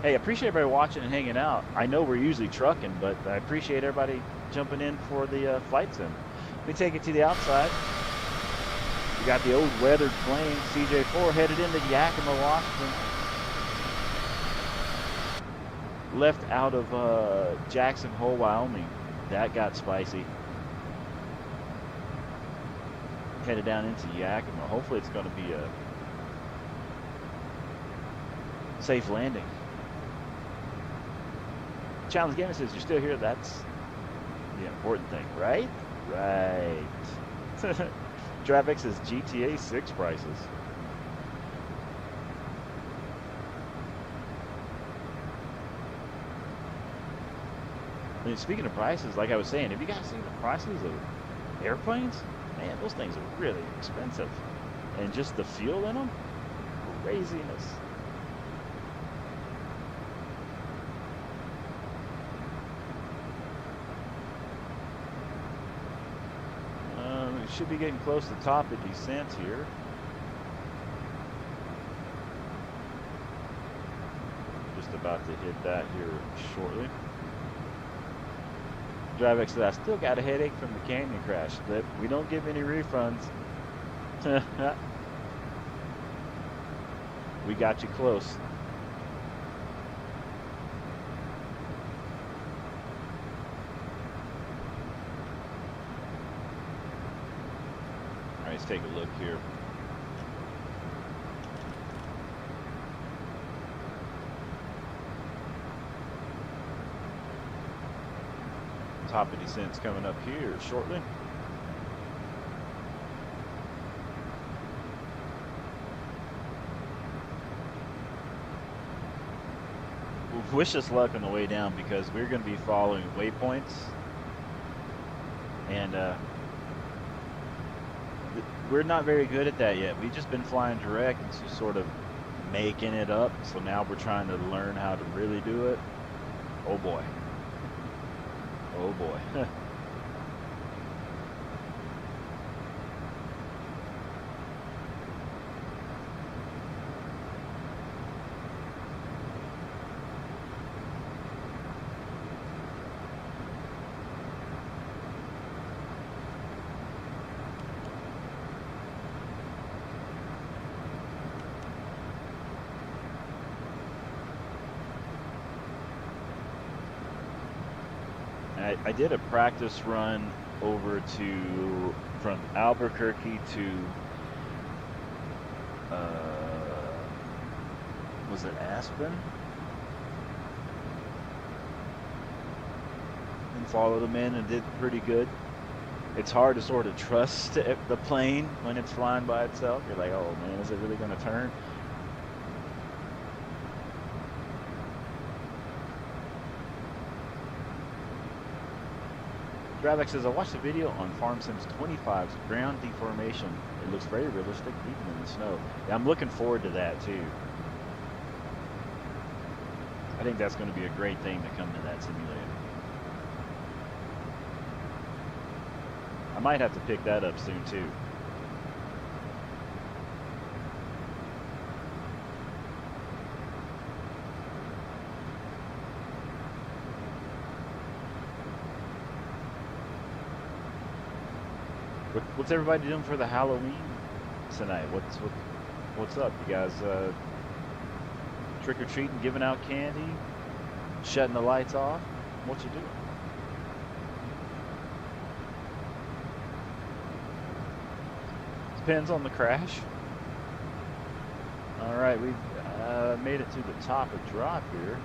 S1: Hey, I appreciate everybody watching and hanging out. I know we're usually trucking, but I appreciate everybody jumping in for the flight sim. Let me take it to the outside. We got the old weathered plane, CJ4, headed into Yakima, Washington. Left out of Jackson Hole, Wyoming. That got spicy. Headed down into Yakima. Hopefully it's going to be a safe landing. Challenge Gaming says, you're still here. That's the important thing, right? Right. Dravik says GTA 6 prices. I mean, speaking of prices, like I was saying, have you guys seen the prices of airplanes? Man, those things are really expensive. And just the fuel in them, craziness. We should be getting close to the top of descent here. Just about to hit that here shortly. DriveX said, I still got a headache from the canyon crash. But we don't give any refunds. We got you close. All right, let's take a look here. Top of descent's coming up here shortly. Wish us luck on the way down because we're going to be following waypoints, and we're not very good at that yet. We've just been flying direct and just sort of making it up. So now we're trying to learn how to really do it. Oh boy. Oh boy. I did a practice run over to from Albuquerque to was it Aspen? And followed them in and did pretty good. It's hard to sort of trust the plane when it's flying by itself. You're like, oh man, is it really going to turn? Dravik says, I watched the video on Farm Sims 25's ground deformation. It looks very realistic, even in the snow. Yeah, I'm looking forward to that too. I think that's going to be a great thing to come to that simulator. I might have to pick that up soon too. What's everybody doing for the Halloween tonight? What's up? You guys trick or treating, giving out candy, shutting the lights off? What you doing? Depends on the crash. All right, we've made it to the top of drop here.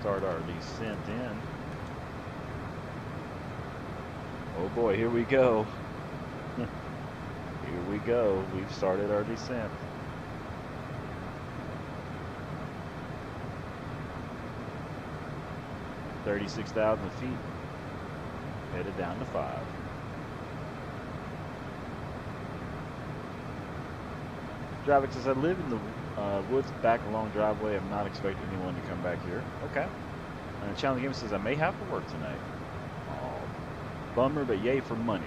S1: Start our descent in. Oh boy, here we go. Here we go. We've started our descent. $36,000 feet. Headed down to 5. Dravik says, I live in the woods back a long driveway. I'm not expecting anyone to come back here. Okay. And Challenge Game says, I may have to work tonight. Oh, bummer, but yay for money.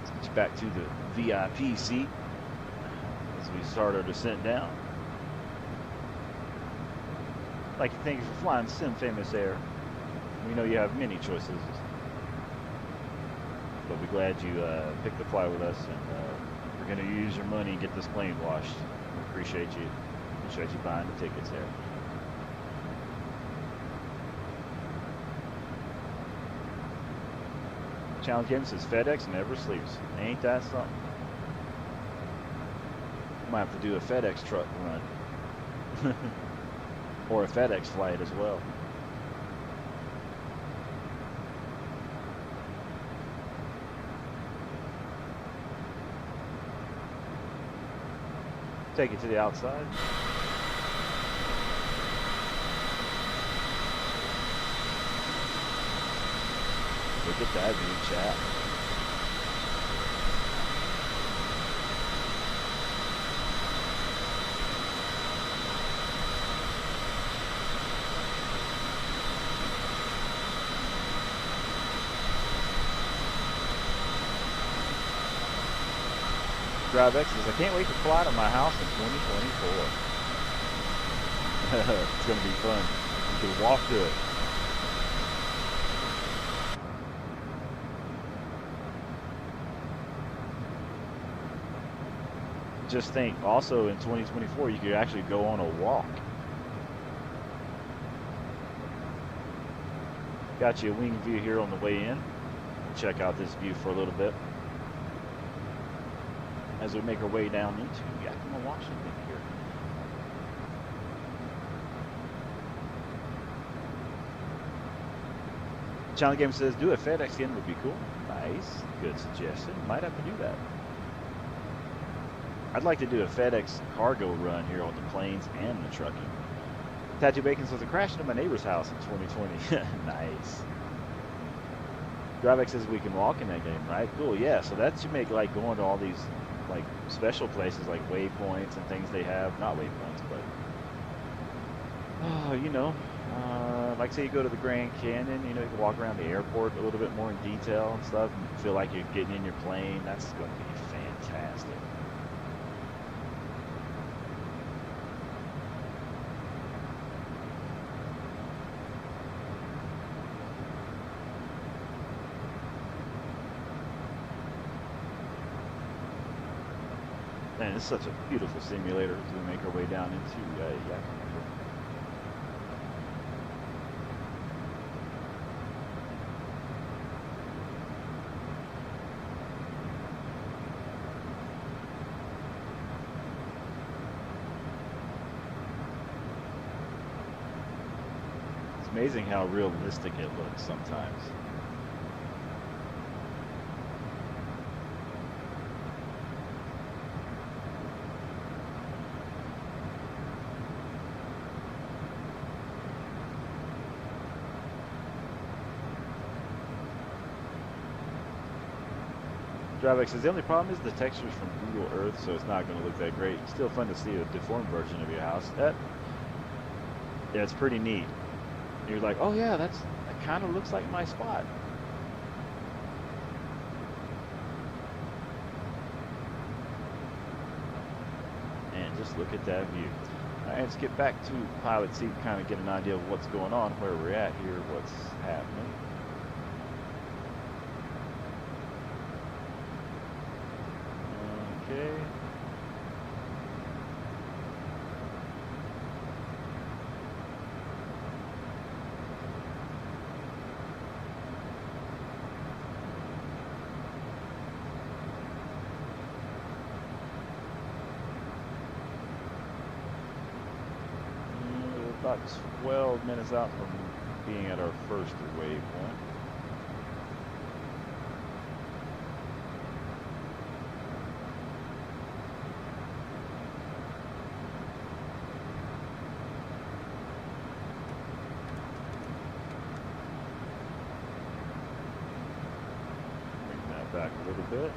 S1: Let's get you back to the VIP seat as we start our descent down. I'd like to thank you for flying Sim Famous Air. We know you have many choices, but we're glad you picked to fly with us, and we're going to use your money and get this plane washed. We appreciate you. Appreciate you buying the tickets there. Challenge Game says FedEx never sleeps. Ain't that something? Might have to do a FedEx truck run or a FedEx flight as well. Take it to the outside. Look at that view, chat. DriveX says, I can't wait to fly to my house in 2024. It's going to be fun. You can walk to it. Just think, also in 2024, you could actually go on a walk. Got you a wing view here on the way in. We'll check out this view for a little bit as we make our way down into Yakima, Washington here. Channel Game says, do a FedEx in would be cool. Nice, good suggestion. Might have to do that. I'd like to do a FedEx cargo run here on the planes and the trucking. Tattoo Bacon says, I crashed into my neighbor's house in 2020. Nice. DriveX says we can walk in that game, right? Cool, yeah. So that should make like going to all these like special places like waypoints and things they have. Not waypoints, but you know, like say you go to the Grand Canyon, you know, you can walk around the airport a little bit more in detail and stuff and feel like you're getting in your plane. That's going to be fantastic. Man, it's such a beautiful simulator as we make our way down into Yakima. It's amazing how realistic it looks sometimes. DriveX says the only problem is the textures from Google Earth, so it's not going to look that great. Still fun to see a deformed version of your house. Yeah, it's pretty neat. You're like, oh yeah, that kind of looks like my spot. And just look at that view. All right, let's get back to pilot seat, kind of get an idea of what's going on, where we're at here, what's happening. Okay. We're about 12 minutes out from being at our first waypoint. Back a little bit.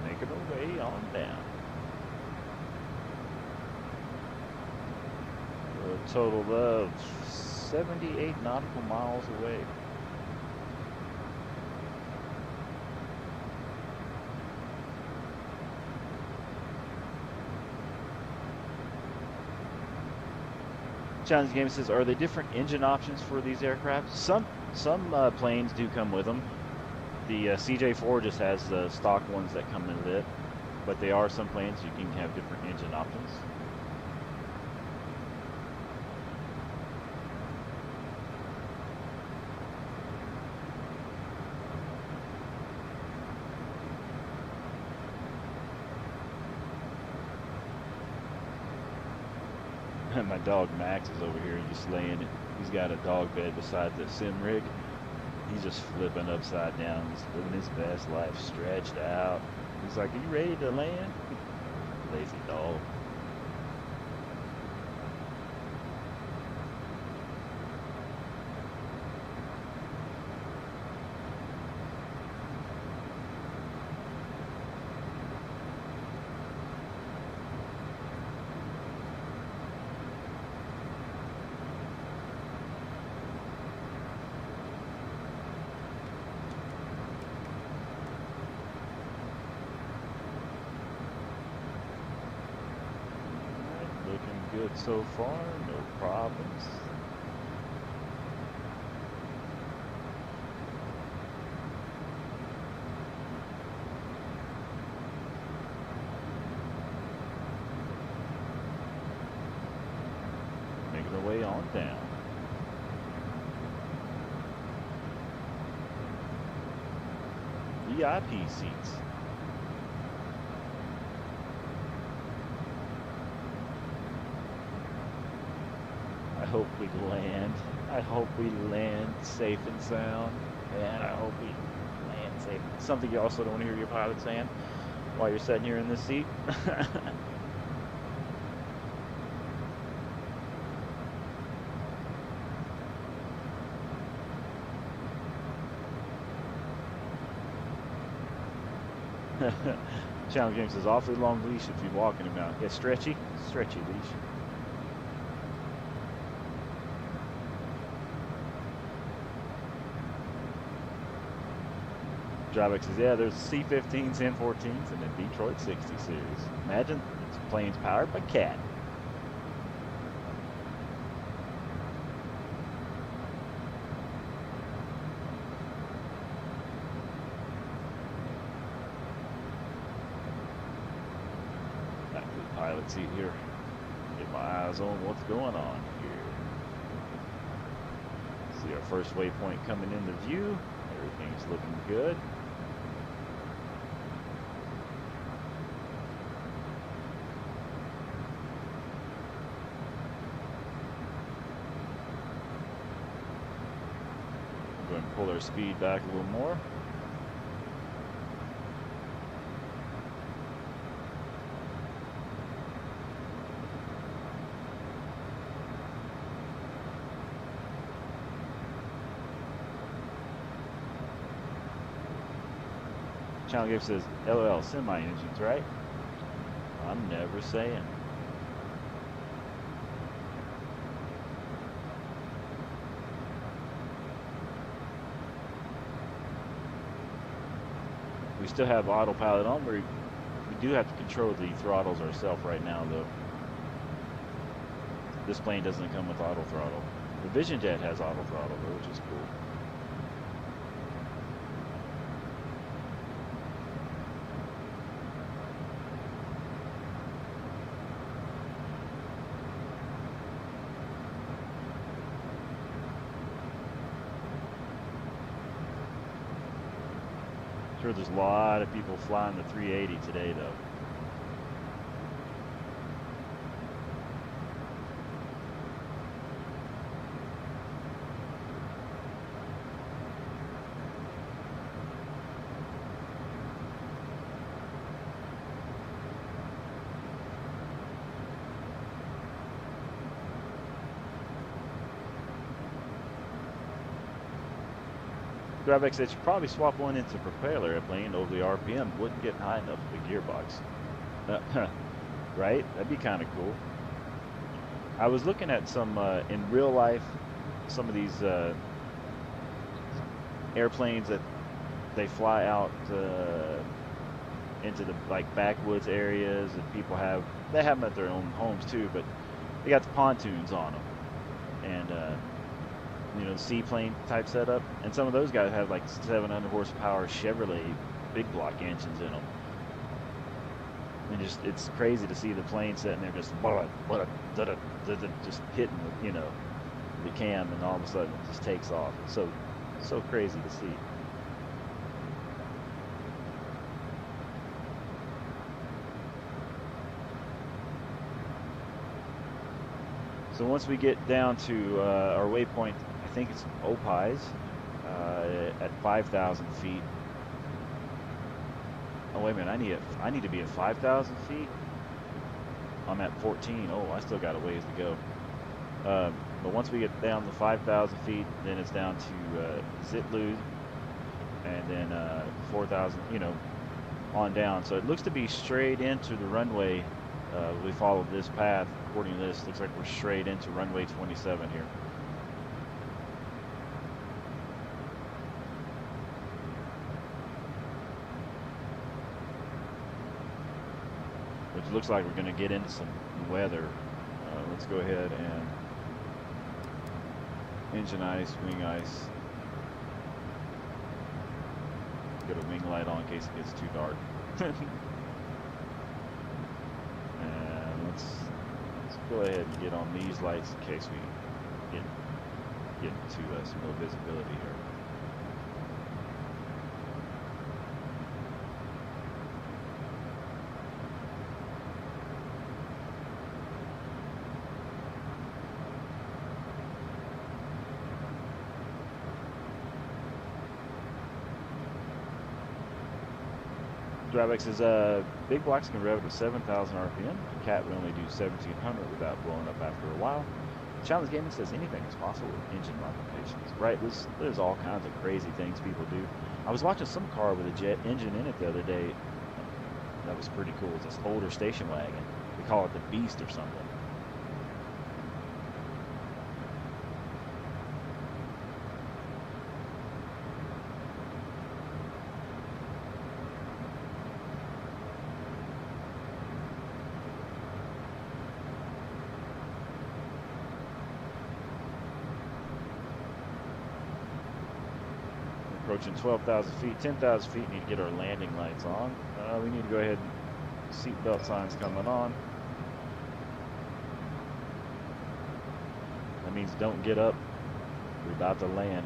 S1: Making our way on down. A total of 78 nautical miles away. Challenge Game says, are there different engine options for these aircraft? Some planes do come with them. The CJ4 just has the stock ones that come with it, but there are some planes you can have different engine options. My dog Max is over here just laying. He's got a dog bed beside the sim rig. He's just flipping upside down. He's living his best life, stretched out. He's like, "Are you ready to land?" Lazy dog. Good so far, no problems. Making our way on down. VIP seats. I hope we land. I hope we land safe and sound. And I hope we land safe. Something you also don't want to hear your pilot saying while you're sitting here in this seat. Challenge Game says awfully long leash if you're walking him out. Yeah, stretchy leash. Drawback says, yeah, there's C-15s, N-14s, and a Detroit 60 series. Imagine it's planes powered by Cat. Back to the pilot seat here. Get my eyes on what's going on here. See our first waypoint coming into view. Everything's looking good. Go ahead and pull our speed back a little more. Channel Gift says, LOL, semi-engines, right? I'm never saying. We still have autopilot on. We do have to control the throttles ourselves right now, though. This plane doesn't come with auto throttle. The Vision Jet has auto throttle, though, which is cool. Sure, there's a lot of people flying the 380 today, though. Drawback said you probably swap one into propeller airplane over the RPM wouldn't get high enough for the gearbox. Right? That'd be kind of cool. I was looking at some in real life, some of these airplanes that they fly out into the like backwoods areas, and people have them at their own homes too, but they got the pontoons on them. and you know, the seaplane type setup. And some of those guys have like 700 horsepower Chevrolet big block engines in them. And just it's crazy to see the plane sitting there just just hitting the, you know, the cam, and all of a sudden it just takes off. It's so crazy to see. So once we get down to our waypoint, I think it's Opie's at 5,000 feet. Oh wait a minute, I need to be at 5,000 feet. I'm at 14. Oh, I still got a ways to go. But once we get down to 5,000 feet, then it's down to Zitlud, and then 4,000, you know, on down. So it looks to be straight into the runway. We followed this path. According to this, looks like we're straight into runway 27 here. Which looks like we're going to get into some weather. Let's go ahead and engine ice, wing ice. Get a wing light on in case it gets too dark. And let's go ahead and get on these lights in case we get to some more visibility here. Drawback says big blocks can rev to 7,000 RPM. Cat would only do 1,700 without blowing up after a while. Challenge Gaming says anything is possible with engine modifications. Right, there's all kinds of crazy things people do. I was watching some car with a jet engine in it the other day. That was pretty cool. It's this older station wagon. They call it the Beast or something. Approaching 12,000 feet, 10,000 feet, need to get our landing lights on. We need to go ahead and seatbelt signs coming on. That means don't get up. We're about to land.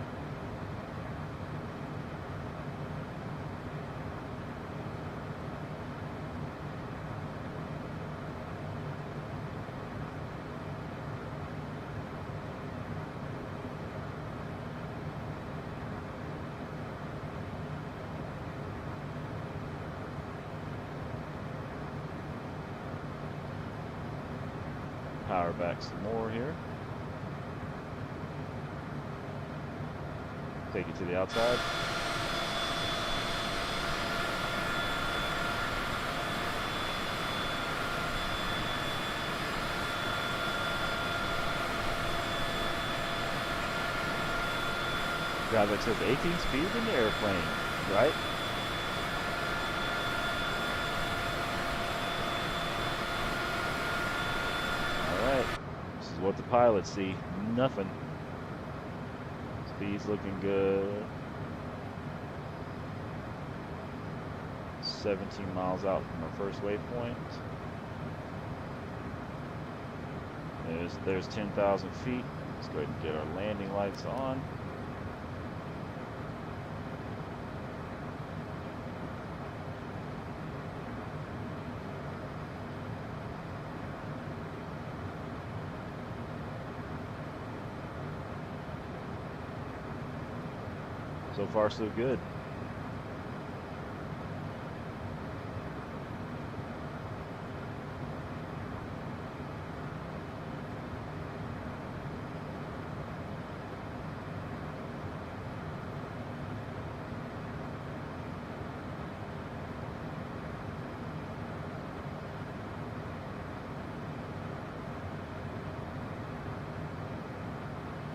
S1: Power back some more here. Take it to the outside. Graphic says 18 speed in the airplane, right? This is what the pilots see. Nothing. Speed's looking good. 17 miles out from our first waypoint. There's 10,000 feet. Let's go ahead and get our landing lights on. So far, so good.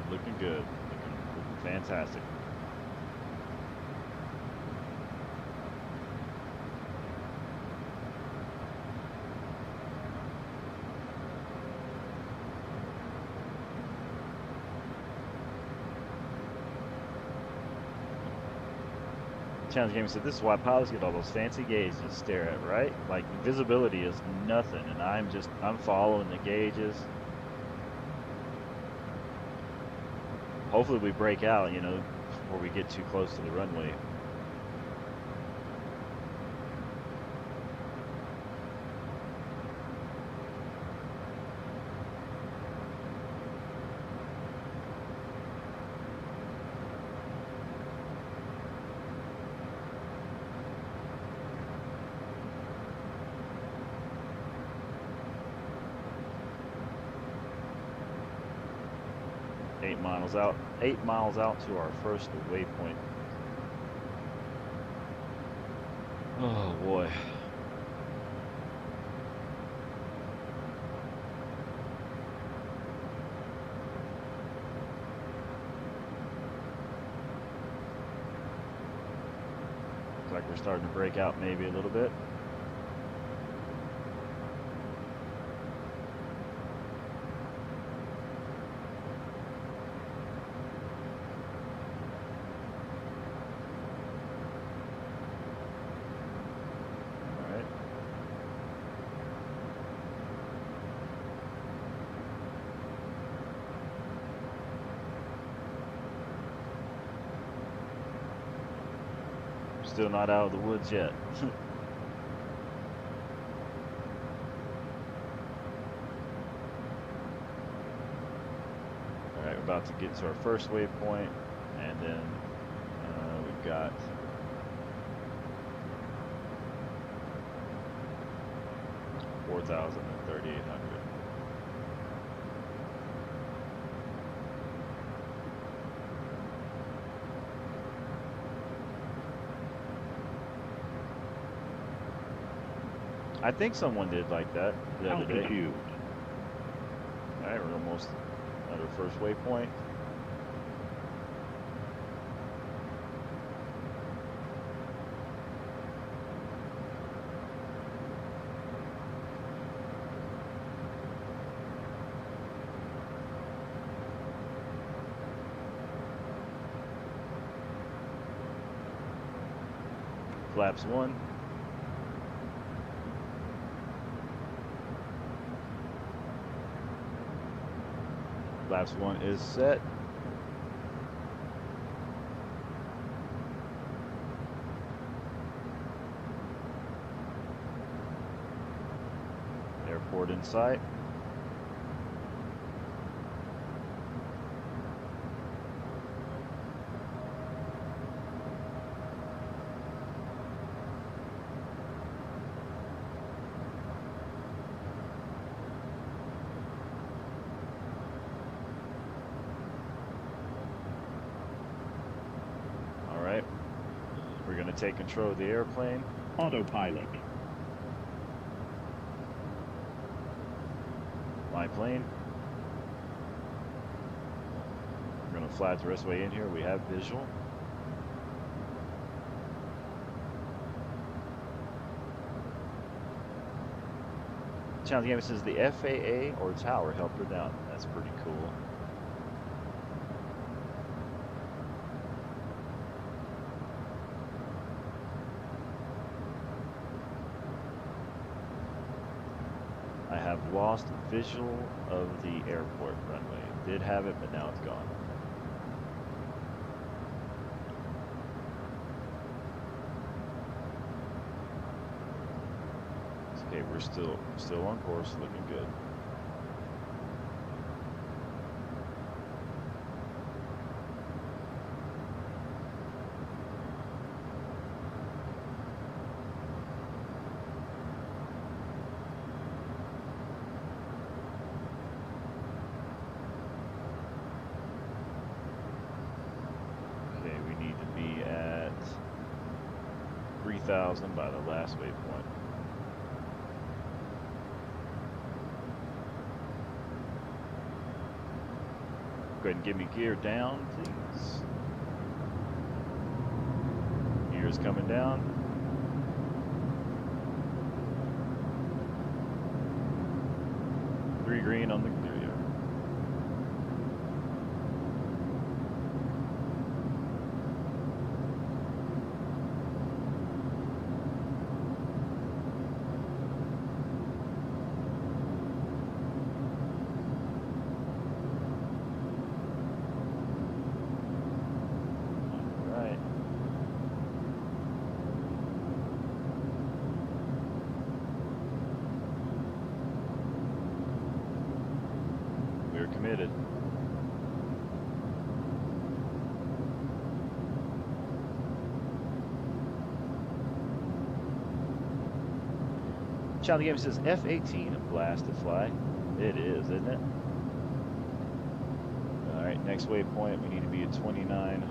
S1: Looking good. Looking fantastic. Challenge Gaming said, this is why pilots get all those fancy gauges to stare at, right? Like, visibility is nothing, and I'm following the gauges. Hopefully we break out, you know, before we get too close to the runway. Eight miles out to our first waypoint. Oh boy. Looks like we're starting to break out maybe a little bit. Still not out of the woods yet. Alright, we're about to get to our first waypoint, and then we've got 4,000 and 3,800. I think someone did like that the other day. Alright, we're almost at our first waypoint. Flaps 1. Flaps 1 is set. Airport in sight. Take control of the airplane.
S2: Autopilot.
S1: My plane. We're going to fly the rest of the way in here. We have visual. Challenge Gaming says the FAA or tower helped her down. That's pretty cool. Lost visual of the airport runway. Did have it, but now it's gone. It's okay, we're still on course, looking good. By the last waypoint. Go ahead and give me gear down, please. Gear's coming down. Three green on the gear. committed. Child Game says F-18 a blast to fly. It is, isn't it? All right, next waypoint, we need to be at 2,900.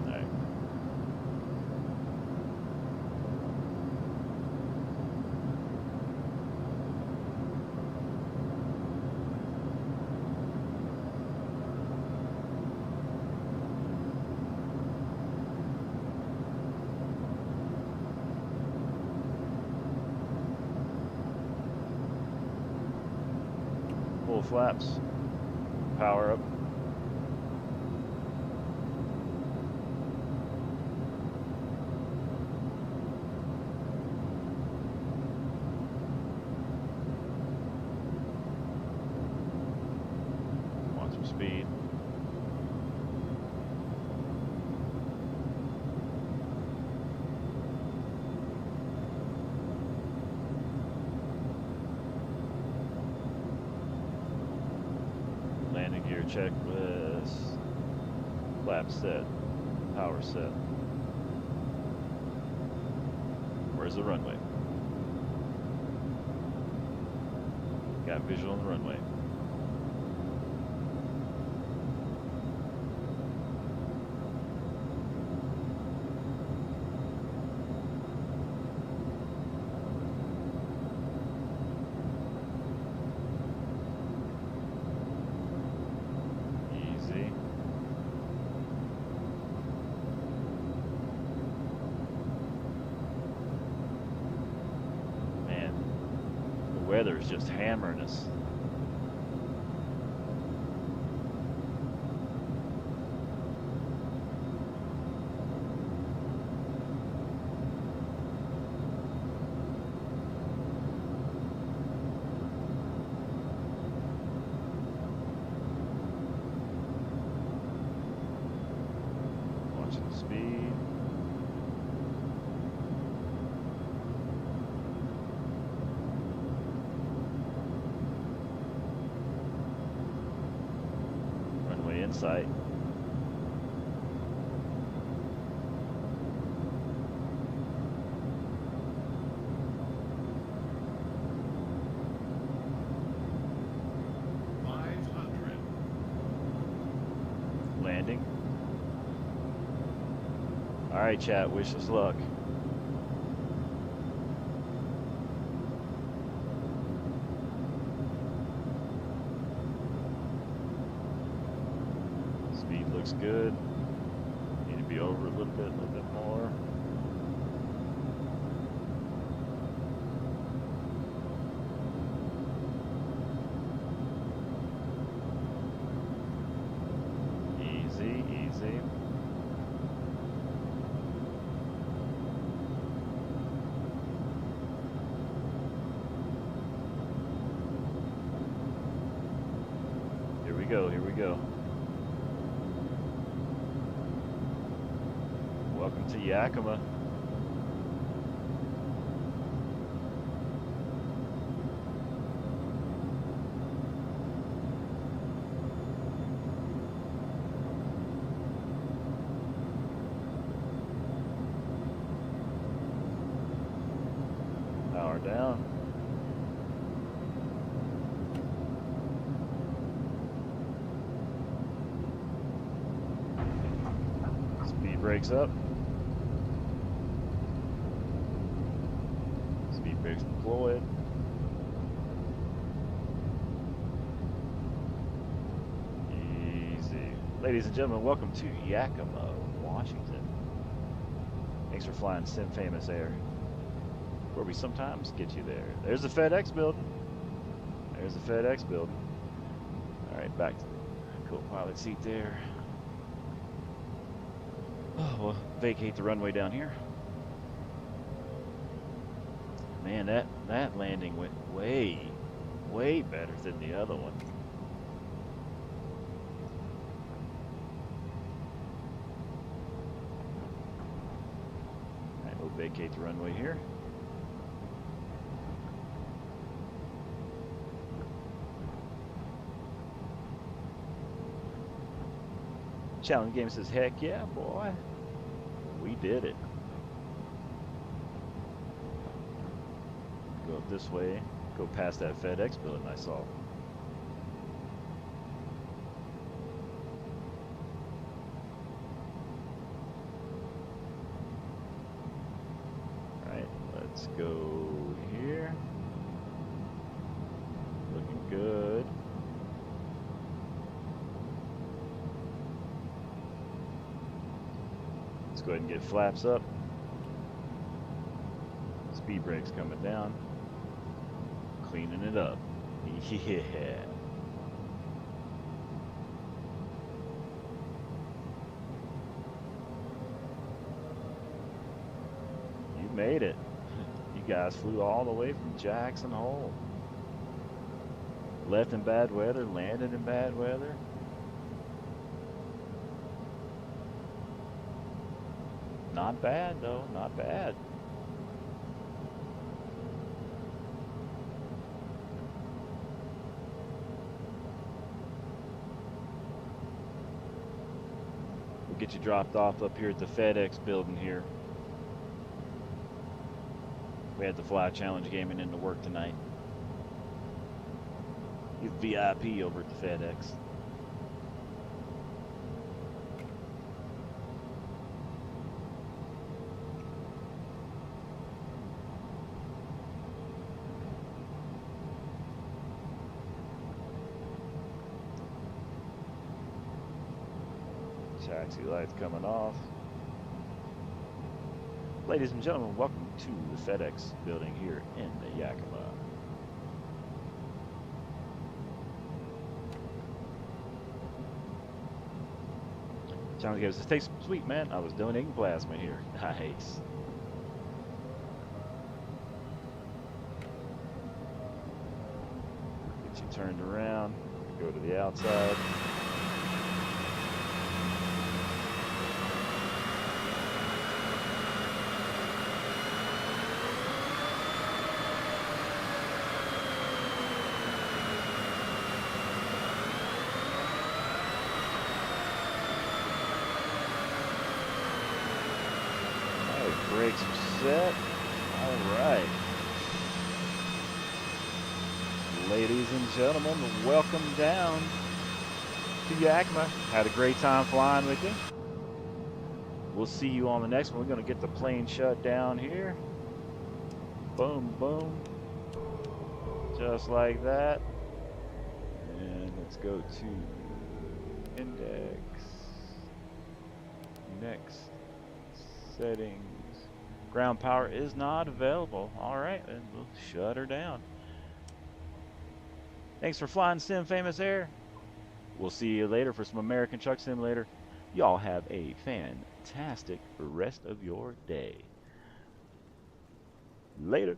S1: All right. Full flaps, power up. Want some speed. Landing gear checklist. Flap set. Power set. Where's the runway? Got visual on the runway. Easy. Man, the weather is just hammering us. Watching the speed. Runway in sight. Landing. All right, chat. Wish us luck. Speed looks good. Need to be over a little bit more. Easy, easy. Here we go, here we go. Welcome to Yakima. Power down. Speed brakes up. Speed brakes deployed. Easy. Ladies and gentlemen, welcome to Yakima, Washington. Thanks for flying Sim Famous Air, where we sometimes get you there. There's the FedEx building. There's the FedEx building. All right, back to the co-pilot seat there. Oh, we'll vacate the runway down here. Man, that landing went way better than the other one. All right, we'll vacate the runway here. Challenge Game says, heck yeah, boy. We did it. Go up this way. Go past that FedEx building I saw. Alright, let's go here. Looking good. Let's go ahead and get flaps up. Speed brakes coming down. Cleaning it up. Yeah. You made it. You guys flew all the way from Jackson Hole. Left in bad weather, landed in bad weather. Not bad though, not bad. We'll get you dropped off up here at the FedEx building here. We had the Fly Challenge gaming into work tonight. You're VIP over at the FedEx. Taxi lights coming off. Ladies and gentlemen, welcome to the FedEx building here in the Yakima. Challenge goes, this tastes sweet, man. I was donating plasma here. Nice. Get you turned around. Go to the outside. Brakes are set. All right. Ladies and gentlemen, welcome down to Yakima. Had a great time flying with you. We'll see you on the next one. We're going to get the plane shut down here. Boom, boom. Just like that. And let's go to index. Next. Settings. Ground power is not available. All right, then we'll shut her down. Thanks for flying Sim Famous Air. We'll see you later for some American Truck Simulator. Y'all have a fantastic rest of your day. Later.